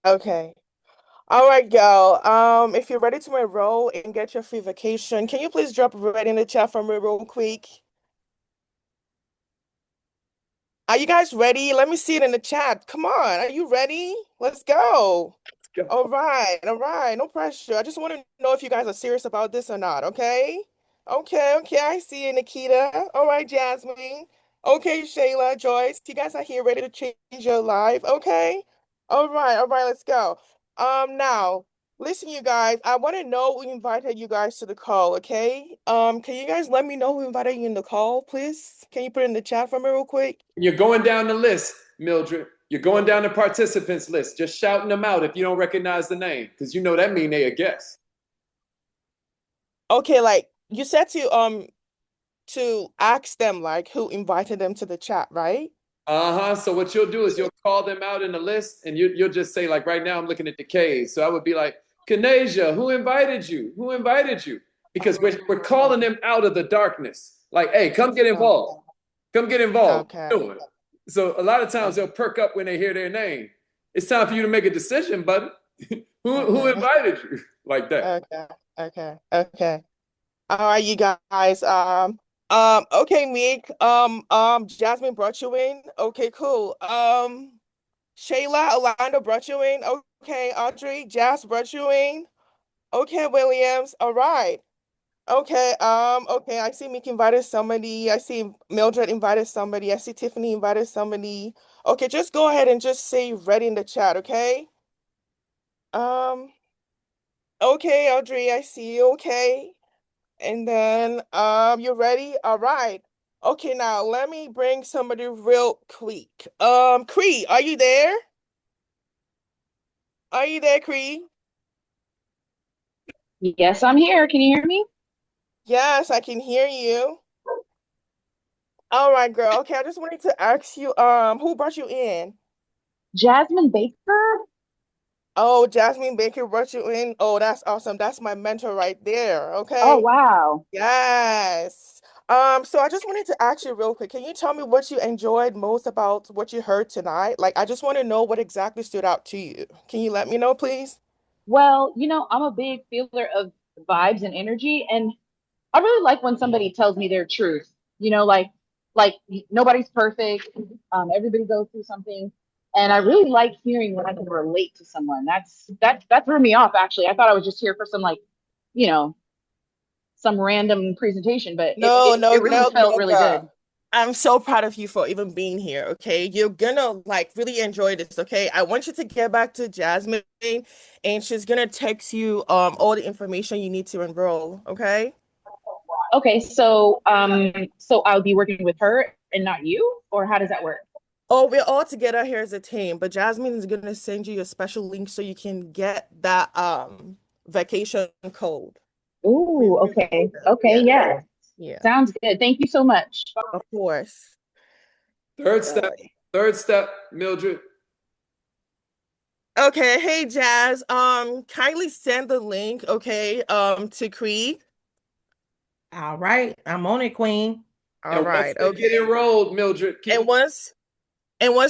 Okay. All right, girl. If you're ready to enroll and get your free vacation, can you please drop right in the chat for me real quick? Are you guys ready? Let me see it in the chat. Come on. Are you ready? Let's go. Let's All go. right, all right, no pressure. I just want to know if you guys are serious about this or not, okay? Okay, I see you, Nikita. All right, Jasmine. Okay, Shayla, Joyce, you guys are here ready to change your life, okay? All right, let's go. Now, listen, you guys, I want to know who invited you guys to the call, okay? Can you guys let me know who invited you in the call, please? Can you put it in the chat for me real quick? You're going down the list, Mildred. You're going down the participants list, just shouting them out if you don't recognize the name, because you know that mean they a guest. Okay, like you said to ask them like who invited them to the chat, right? So what you'll do is you'll call them out in the list, and you'll just say, like, right now I'm looking at the K's. So I would be like, Kanasia, who invited you? Who invited you? Because we're calling them out of the darkness. Like, hey, come get involved. Come get involved. Okay. Do it. So a lot of times they'll perk up when they hear their name. It's time for you to make a decision, buddy. Who invited you? Like that. Okay. All right, you guys. Okay, Meek. Jasmine brought you in. Okay, cool. Shayla, Orlando brought you in. Okay, Audrey, Jazz brought you in. Okay, Williams. All right. Okay, I see Meek invited somebody. I see Mildred invited somebody. I see Tiffany invited somebody. Okay, just go ahead and just say ready in the chat, okay? Um, okay, Audrey, I see you. Okay. And then you ready? All right. Okay, now let me bring somebody real quick. Cree, are you there? Are you there, Cree? Yes, I'm here. Can you hear me? Yes, I can hear you. All right, girl. Okay, I just wanted to ask you, who brought you in? Jasmine Baker? Oh, Jasmine Baker brought you in. Oh, that's awesome. That's my mentor right there. Oh, Okay. wow. Yes. So I just wanted to ask you real quick. Can you tell me what you enjoyed most about what you heard tonight? Like, I just want to know what exactly stood out to you. Can you let me know, please? Well, I'm a big feeler of vibes and energy, and I really like when somebody tells me their truth. Like nobody's perfect. Everybody goes through something, and I really like hearing when I can relate to someone. That threw me off actually. I thought I was just here for some you know, some random presentation, but it No, it, no, it really no, felt no, really girl. good. I'm so proud of you for even being here, okay? You're gonna like really enjoy this, okay? I want you to get back to Jasmine and she's gonna text you all the information you need to enroll, okay? Okay, so I'll be working with her and not you, or how does that work? Oh, we're all together here as a team, but Jasmine is gonna send you a special link so you can get that vacation code. We, Ooh, we, okay. yeah, Okay, yeah, yeah. yeah, Sounds good. Thank you so much. of course. Third step. Really. Third step, Mildred. Okay, hey Jazz, kindly send the link, okay, to Creed. All right, I'm on it, Queen. All And once right, they get okay. enrolled, Mildred, keep And once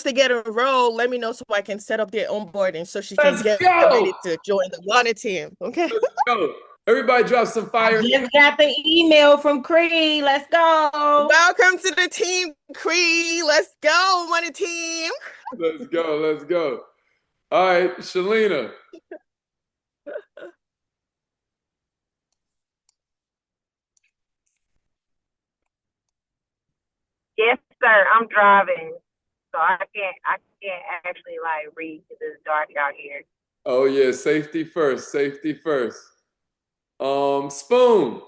they get enrolled, let me know so I can set up their onboarding so she can let's get go. ready to join the water team. Okay. Let's go. Everybody drop some I fire. just got the email from Cree. Let's go. Welcome to the team, Cree. Let's go, money team. Let's go. Let's go. All right, Shalina. Yes, sir. I'm driving, so I can't actually like read because it's dark out here. Oh yeah, safety first. Safety first. Spoon.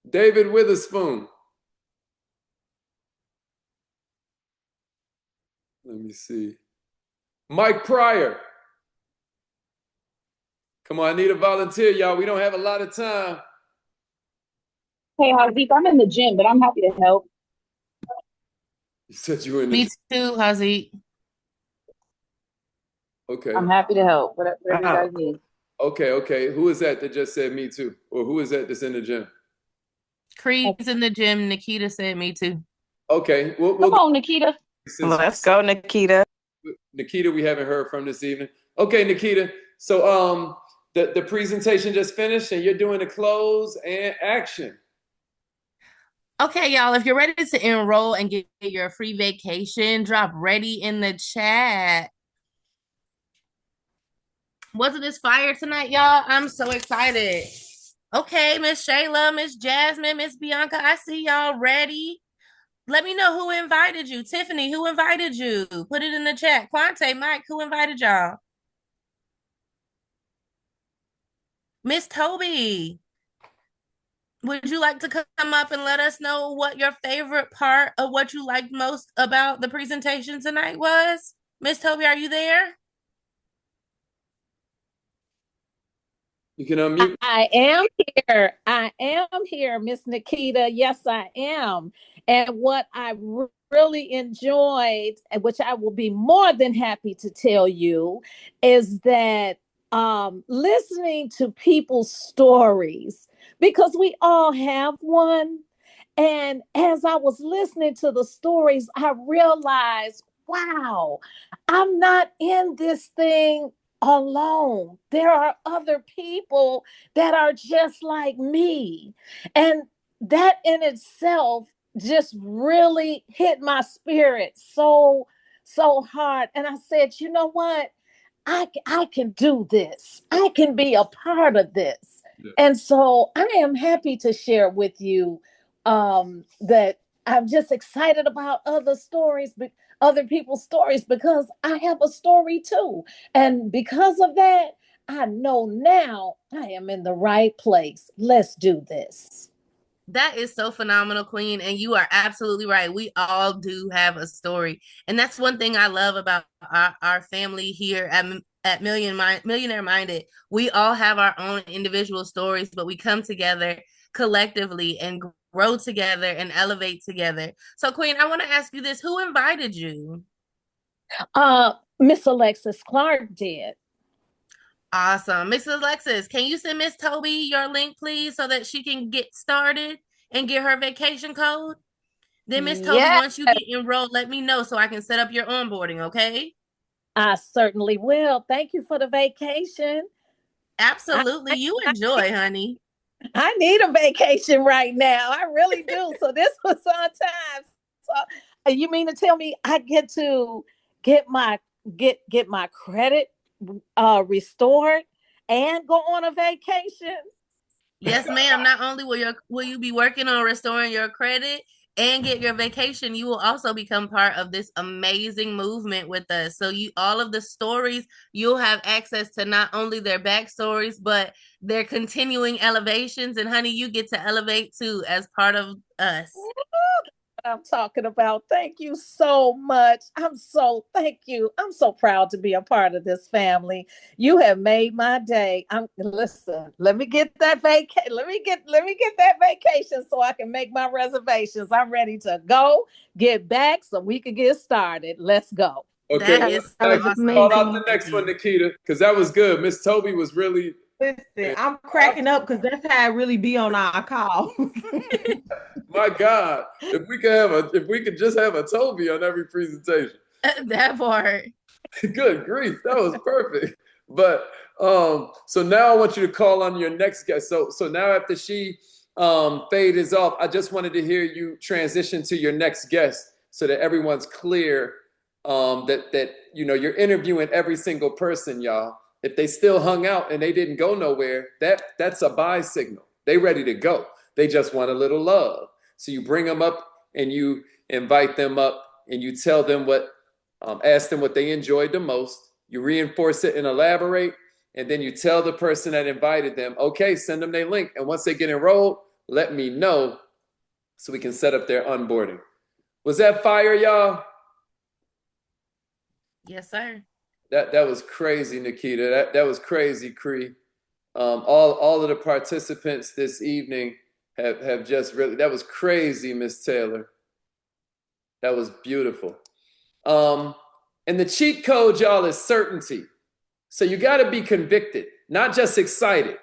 David Witherspoon. Let me see. Mike Pryor. Come on, I need a volunteer, y'all. We don't have a lot of time. Hey, Hazik, I'm in the gym, but I'm happy to help. You said you were in the Me gym. too, Hazy. Okay. I'm happy to help. Whatever you Oh, guys need. Okay. Who is that just said me too? Or who is that that's in the gym? Creed's in the gym. Nikita said me too. Okay, we'll Come go on, Nikita. since Let's go, Nikita. Nikita we haven't heard from this evening. Okay, Nikita. So the presentation just finished and you're doing the close and action. Okay, y'all, if you're ready to enroll and get your free vacation, drop ready in the chat. Wasn't this fire tonight, y'all? I'm so excited. Okay, Miss Shayla, Miss Jasmine, Miss Bianca, I see y'all ready. Let me know who invited you. Tiffany, who invited you? Put it in the chat. Quante, Mike, who invited y'all? Miss Toby, would you like to come up and let us know what your favorite part of what you liked most about the presentation tonight was? Miss Toby, are you there? You can unmute. I am here. I am here, Miss Nikita. Yes, I am. And what I really enjoyed, and which I will be more than happy to tell you, is that listening to people's stories, because we all have one. And as I was listening to the stories, I realized, wow, I'm not in this thing alone. There are other people that are just like me. And that in itself just really hit my spirit so hard. And I said, you know what? I can do this. I can be a part of this. Yeah. And so I am happy to share with you that I'm just excited about other stories, other people's stories, because I have a story too. And because of that, I know now I am in the right place. Let's do this. That is so phenomenal, Queen. And you are absolutely right. We all do have a story. And that's one thing I love about our family here at Millionaire Minded. We all have our own individual stories, but we come together collectively and grow together and elevate together. So, Queen, I want to ask you this. Who invited you? Miss Alexis Clark did. Awesome. Miss Alexis, can you send Miss Toby your link, please, so that she can get started and get her vacation code? Then Miss Toby, once you get enrolled, let me know so I can set up your onboarding, okay? I certainly will. Thank you for the vacation. Absolutely. You enjoy, honey. I need a vacation right now. I really do. So this was on time. So you mean to tell me I get to get my credit restored and go on a vacation? Yes, ma'am. Not only will you be working on restoring your credit and get your vacation, you will also become part of this amazing movement with us. So all of the stories, you'll have access to not only their backstories, but their continuing elevations. And honey, you get to elevate too as part of us. I'm talking about. Thank you so much. Thank you. I'm so proud to be a part of this family. You have made my day. Listen, let me get that vacation. Let me get that vacation so I can make my reservations. I'm ready to go, get back so we can get started. Let's go. Okay, that is so awesome. Call out the next one, Nikita, because that was good. Miss Toby was really. Listen, I'm cracking up because that's how it really be on our call. My God, if we could just have a Toby on every presentation. That part. Good grief, that was perfect. But so now I want you to call on your next guest. So now after she fades off, I just wanted to hear you transition to your next guest so that everyone's clear that you're interviewing every single person, y'all. If they still hung out and they didn't go nowhere, that's a buy signal. They ready to go. They just want a little love. So you bring them up and you invite them up and you tell them ask them what they enjoyed the most. You reinforce it and elaborate. And then you tell the person that invited them, okay, send them their link. And once they get enrolled, let me know so we can set up their onboarding. Was that fire, y'all? Yes, sir. That was crazy, Nikita. That was crazy, Cree. All of the participants this evening have just really, that was crazy, Miss Taylor. That was beautiful. And the cheat code, y'all, is certainty. So you got to be convicted, not just excited.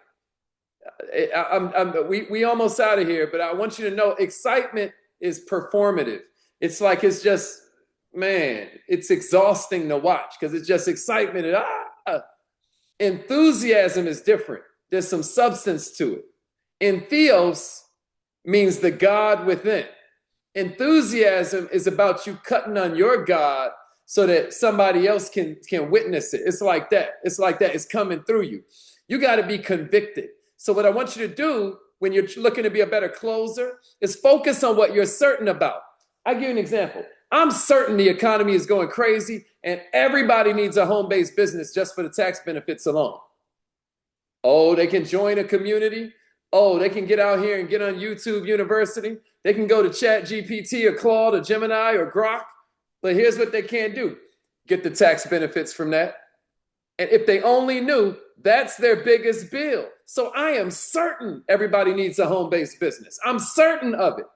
We almost out of here, but I want you to know excitement is performative. It's like it's just, man, it's exhausting to watch because it's just excitement. Enthusiasm is different. There's some substance to it. Entheos means the God within. Enthusiasm is about you cutting on your God so that somebody else can witness it. It's like that. It's coming through you. You got to be convicted. So what I want you to do when you're looking to be a better closer is focus on what you're certain about. I'll give you an example. I'm certain the economy is going crazy and everybody needs a home-based business just for the tax benefits alone. Oh, they can join a community. Oh, they can get out here and get on YouTube University. They can go to Chat GPT or Claude or Gemini or Grok. But here's what they can't do. Get the tax benefits from that. And if they only knew, That's their biggest bill. So I am certain everybody needs a home-based business. I'm certain of it.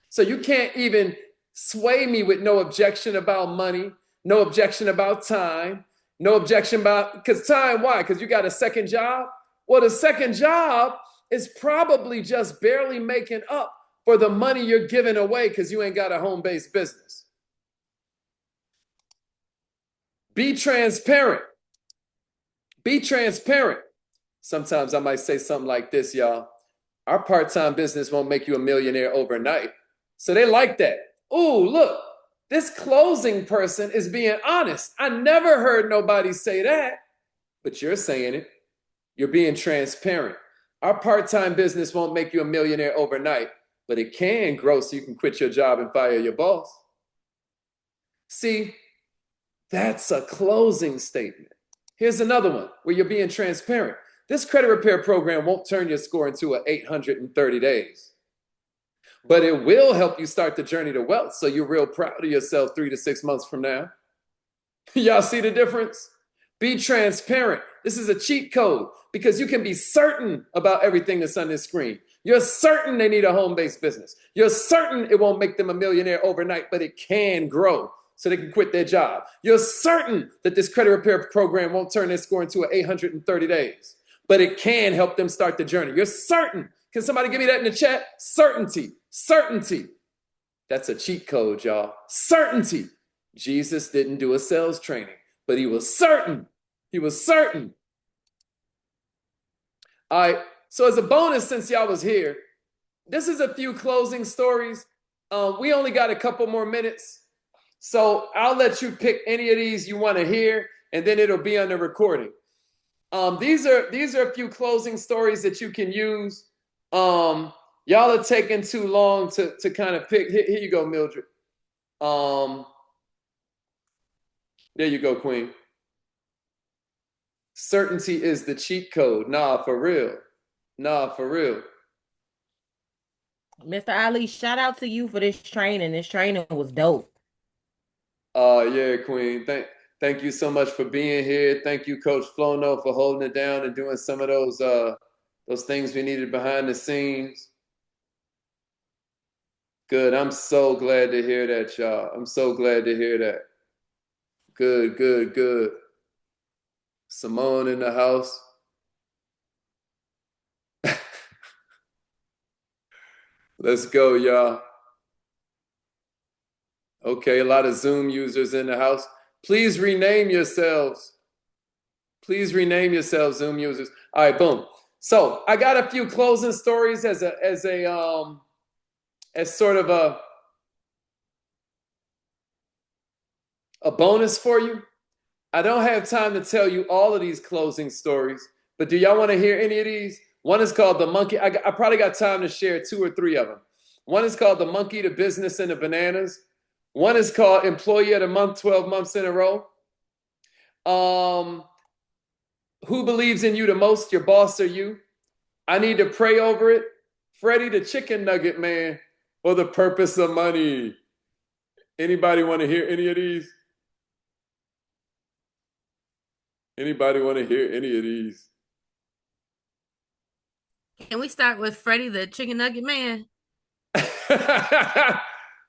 So you can't even sway me with no objection about money, no objection about time, no objection about, because time, why? Because you got a second job? Well, the second job is probably just barely making up for the money you're giving away because you ain't got a home-based business. Be transparent. Be transparent. Sometimes I might say something like this, y'all. Our part-time business won't make you a millionaire overnight. So they like that. Ooh, look, this closing person is being honest. I never heard nobody say that, but you're saying it. You're being transparent. Our part-time business won't make you a millionaire overnight, but it can grow so you can quit your job and fire your boss. See, that's a closing statement. Here's another one where you're being transparent. This credit repair program won't turn your score into an 830 days, but it will help you start the journey to wealth so you're real proud of yourself 3 to 6 months from now. Y'all see the difference? Be transparent. This is a cheat code because you can be certain about everything that's on this screen. You're certain they need a home-based business. You're certain it won't make them a millionaire overnight, but it can grow so they can quit their job. You're certain that this credit repair program won't turn their score into 830 days, but it can help them start the journey. You're certain. Can somebody give me that in the chat? Certainty. Certainty. That's a cheat code, y'all. Certainty. Jesus didn't do a sales training, but he was certain. He was certain. All right. So as a bonus, since y'all was here, this is a few closing stories. We only got a couple more minutes. So I'll let you pick any of these you want to hear, and then it'll be on the recording. These are a few closing stories that you can use. Y'all are taking too long to kind of pick. Here you go, Mildred. There you go, Queen. Certainty is the cheat code. Nah, for real. Nah, for real. Mr. Ali, shout out to you for this training. This training was dope. Yeah, Queen. Thank you so much for being here. Thank you, Coach Flono, for holding it down and doing some of those things we needed behind the scenes. Good. I'm so glad to hear that, y'all. I'm so glad to hear that. Good, good, good. Simone in the house. Let's go, y'all. Okay, a lot of Zoom users in the house. Please rename yourselves. Please rename yourselves, Zoom users. All right, boom. So I got a few closing stories as sort of a bonus for you. I don't have time to tell you all of these closing stories, but do y'all want to hear any of these? One is called The Monkey. I probably got time to share 2 or 3 of them. One is called The Monkey, the Business, and the Bananas. One is called Employee of the Month, 12 months in a row. Who believes in you the most, your boss or you? I need to pray over it. Freddie the Chicken Nugget Man, for the purpose of money. Anybody want to hear any of these? Anybody want to hear any of these? Can we start with Freddie the Chicken Nugget Man?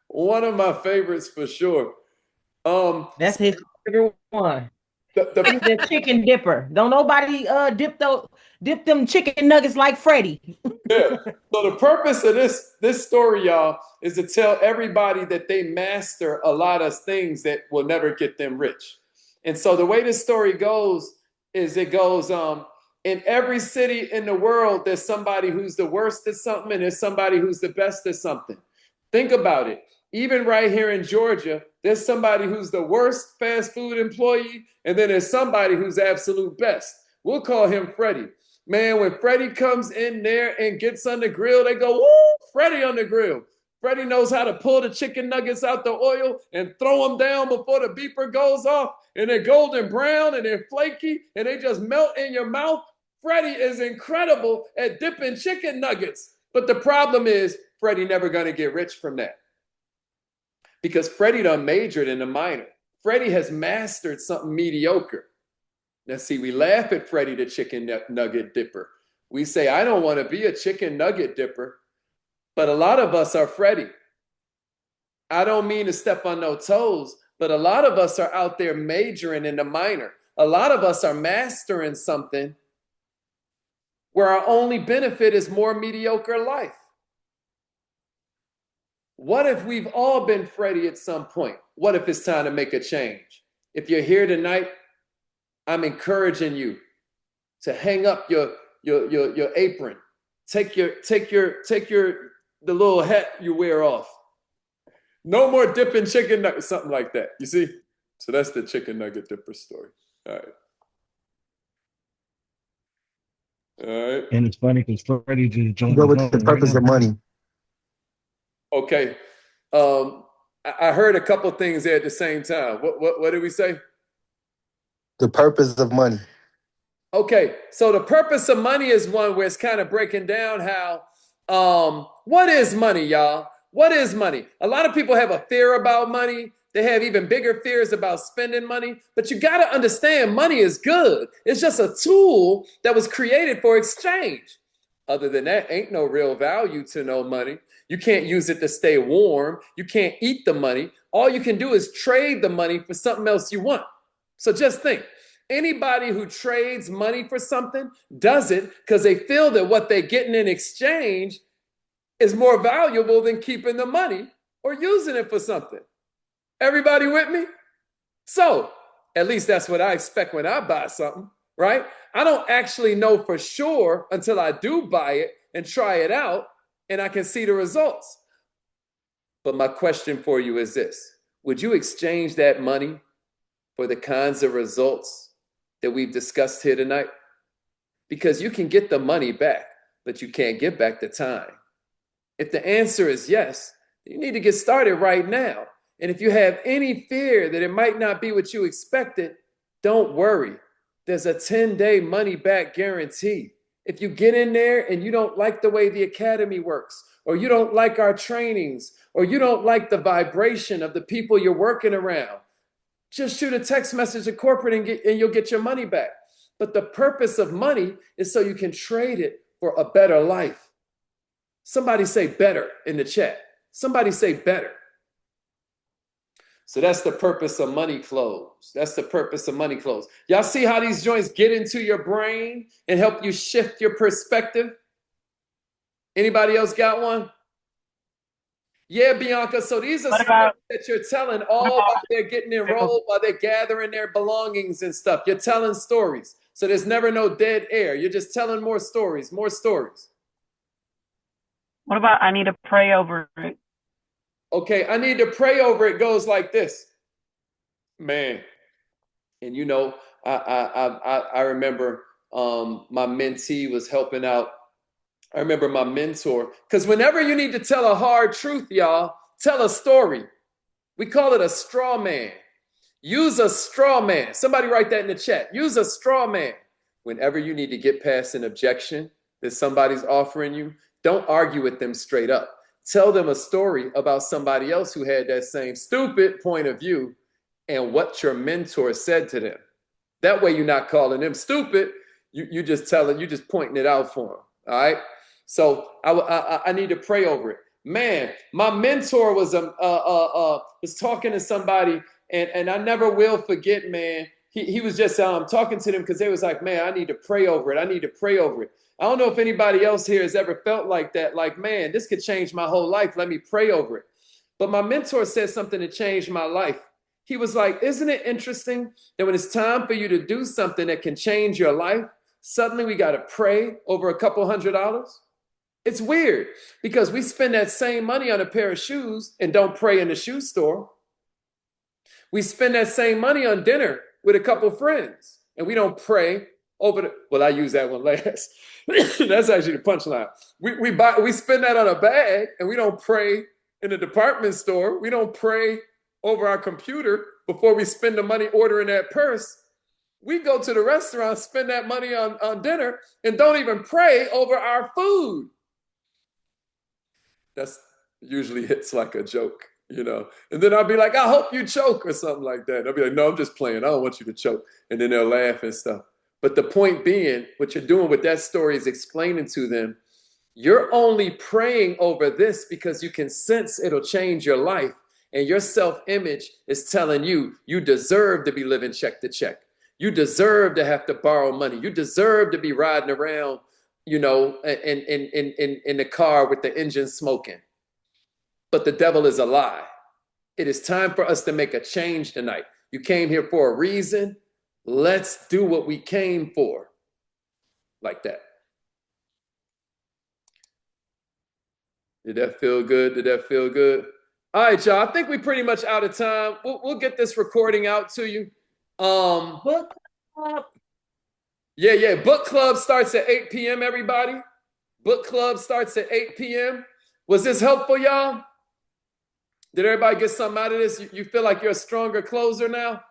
One of my favorites for sure. That's his favorite one. The chicken dipper. Don't nobody dip them chicken nuggets like Freddie. Yeah. So the purpose of this story, y'all, is to tell everybody that they master a lot of things that will never get them rich. And so the way this story goes is it goes in every city in the world, there's somebody who's the worst at something and there's somebody who's the best at something. Think about it. Even right here in Georgia, there's somebody who's the worst fast food employee, and then there's somebody who's absolute best. We'll call him Freddie. Man, when Freddie comes in there and gets on the grill, they go, woo, Freddie on the grill. Freddie knows how to pull the chicken nuggets out the oil and throw them down before the beeper goes off, and they're golden brown and they're flaky and they just melt in your mouth. Freddie is incredible at dipping chicken nuggets. But the problem is Freddie never going to get rich from that. Because Freddie done majored in the minor. Freddie has mastered something mediocre. Now, see, we laugh at Freddie the chicken nugget dipper. We say, I don't want to be a chicken nugget dipper, but a lot of us are Freddie. I don't mean to step on no toes, but a lot of us are out there majoring in the minor. A lot of us are mastering something where our only benefit is more mediocre life. What if we've all been Freddie at some point? What if it's time to make a change? If you're here tonight, I'm encouraging you to hang up your apron. Take the little hat you wear off. No more dipping chicken nuggets, something like that. You see? So that's the chicken nugget dipper story. All right. All right. And it's funny because Freddie just joined Go the with room the right purpose now. of money. Okay. I heard a couple things there at the same time. What did we say? The purpose of money. Okay, so the purpose of money is one where it's kind of breaking down how, what is money, y'all? What is money? A lot of people have a fear about money. They have even bigger fears about spending money. But you got to understand money is good. It's just a tool that was created for exchange. Other than that, ain't no real value to no money. You can't use it to stay warm. You can't eat the money. All you can do is trade the money for something else you want. So just think. Anybody who trades money for something does it because they feel that what they're getting in exchange is more valuable than keeping the money or using it for something. Everybody with me? So, at least that's what I expect when I buy something, right? I don't actually know for sure until I do buy it and try it out and I can see the results. But my question for you is this: would you exchange that money for the kinds of results that we've discussed here tonight? Because you can get the money back, but you can't get back the time. If the answer is yes, you need to get started right now. And if you have any fear that it might not be what you expected, don't worry. There's a 10-day money back guarantee. If you get in there and you don't like the way the academy works, or you don't like our trainings, or you don't like the vibration of the people you're working around, just shoot a text message to corporate and you'll get your money back. But the purpose of money is so you can trade it for a better life. Somebody say better in the chat. Somebody say better. So that's the purpose of money clothes. That's the purpose of money clothes. Y'all see how these joints get into your brain and help you shift your perspective? Anybody else got one? Yeah, Bianca. So these are stories that you're telling all while they're getting enrolled, while they're gathering their belongings and stuff. You're telling stories. So there's never no dead air. You're just telling more stories, more stories. What about I need to pray over it? Okay, I need to pray over it goes like this. Man. And you know, I remember my mentee was helping out. I remember my mentor, because whenever you need to tell a hard truth, y'all, tell a story. We call it a straw man. Use a straw man. Somebody write that in the chat. Use a straw man. Whenever you need to get past an objection that somebody's offering you, don't argue with them straight up. Tell them a story about somebody else who had that same stupid point of view and what your mentor said to them. That way you're not calling them stupid. You just telling, you just pointing it out for them. All right. So I need to pray over it. Man, my mentor was talking to somebody, and I never will forget, man. He was just talking to them because they was like, man, I need to pray over it. I need to pray over it. I don't know if anybody else here has ever felt like that. Like, man, this could change my whole life. Let me pray over it. But my mentor said something that changed my life. He was like, isn't it interesting that when it's time for you to do something that can change your life, suddenly we got to pray over a couple $100? It's weird because we spend that same money on a pair of shoes and don't pray in the shoe store. We spend that same money on dinner with a couple friends and we don't pray over the, well, I use that one last. That's actually the punchline. We spend that on a bag and we don't pray in the department store. We don't pray over our computer before we spend the money ordering that purse. We go to the restaurant, spend that money on dinner, and don't even pray over our food. That's usually hits like a joke. you know. And then I'll be like, I hope you choke or something like that. And I'll be like, no, I'm just playing. I don't want you to choke. And then they'll laugh and stuff. But the point being, what you're doing with that story is explaining to them, you're only praying over this because you can sense it'll change your life. And your self-image is telling you, you deserve to be living check to check. You deserve to have to borrow money. You deserve to be riding around, you know, in the car with the engine smoking. But the devil is a lie. It is time for us to make a change tonight. You came here for a reason. Let's do what we came for. Like that. Did that feel good? Did that feel good? All right, y'all. I think we're pretty much out of time. We'll get this recording out to you. Book club. Yeah. Book club starts at 8 p.m., everybody. Book club starts at 8 p.m. Was this helpful, y'all? Did everybody get something out of this? You feel like you're a stronger closer now?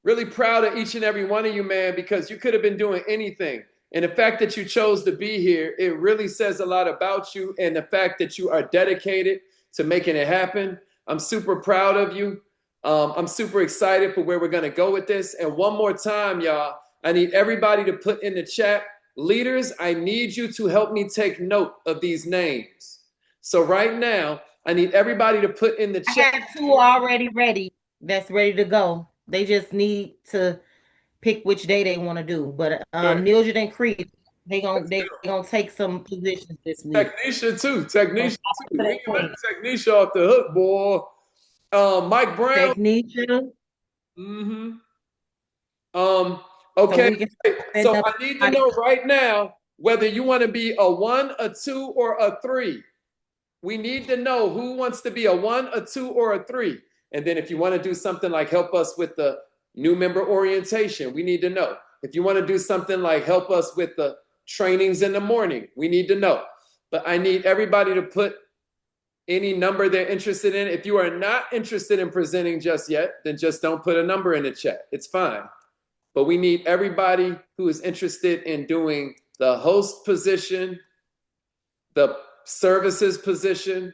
Really proud of each and every one of you, man, because you could have been doing anything. And the fact that you chose to be here, it really says a lot about you, and the fact that you are dedicated to making it happen. I'm super proud of you. I'm super excited for where we're going to go with this. And one more time, y'all, I need everybody to put in the chat, leaders, I need you to help me take note of these names. So right now, I need everybody to put in the chat. I have 2 already ready. That's ready to go. They just need to pick which day they want to do. But Nilja and Creed, they gonna take some positions this week. Technisha too. Technisha too. We ain't letting Technisha off the hook, boy. Mike Brown. Technisha. Mm-hmm. Okay. So I need to know right now whether you want to be a 1, a 2, or a 3. We need to know who wants to be a 1, a 2, or a 3. And then if you want to do something like help us with the new member orientation, we need to know. If you want to do something like help us with the trainings in the morning, we need to know. But I need everybody to put any number they're interested in. If you are not interested in presenting just yet, then just don't put a number in the chat. It's fine. But we need everybody who is interested in doing the host position, the services position,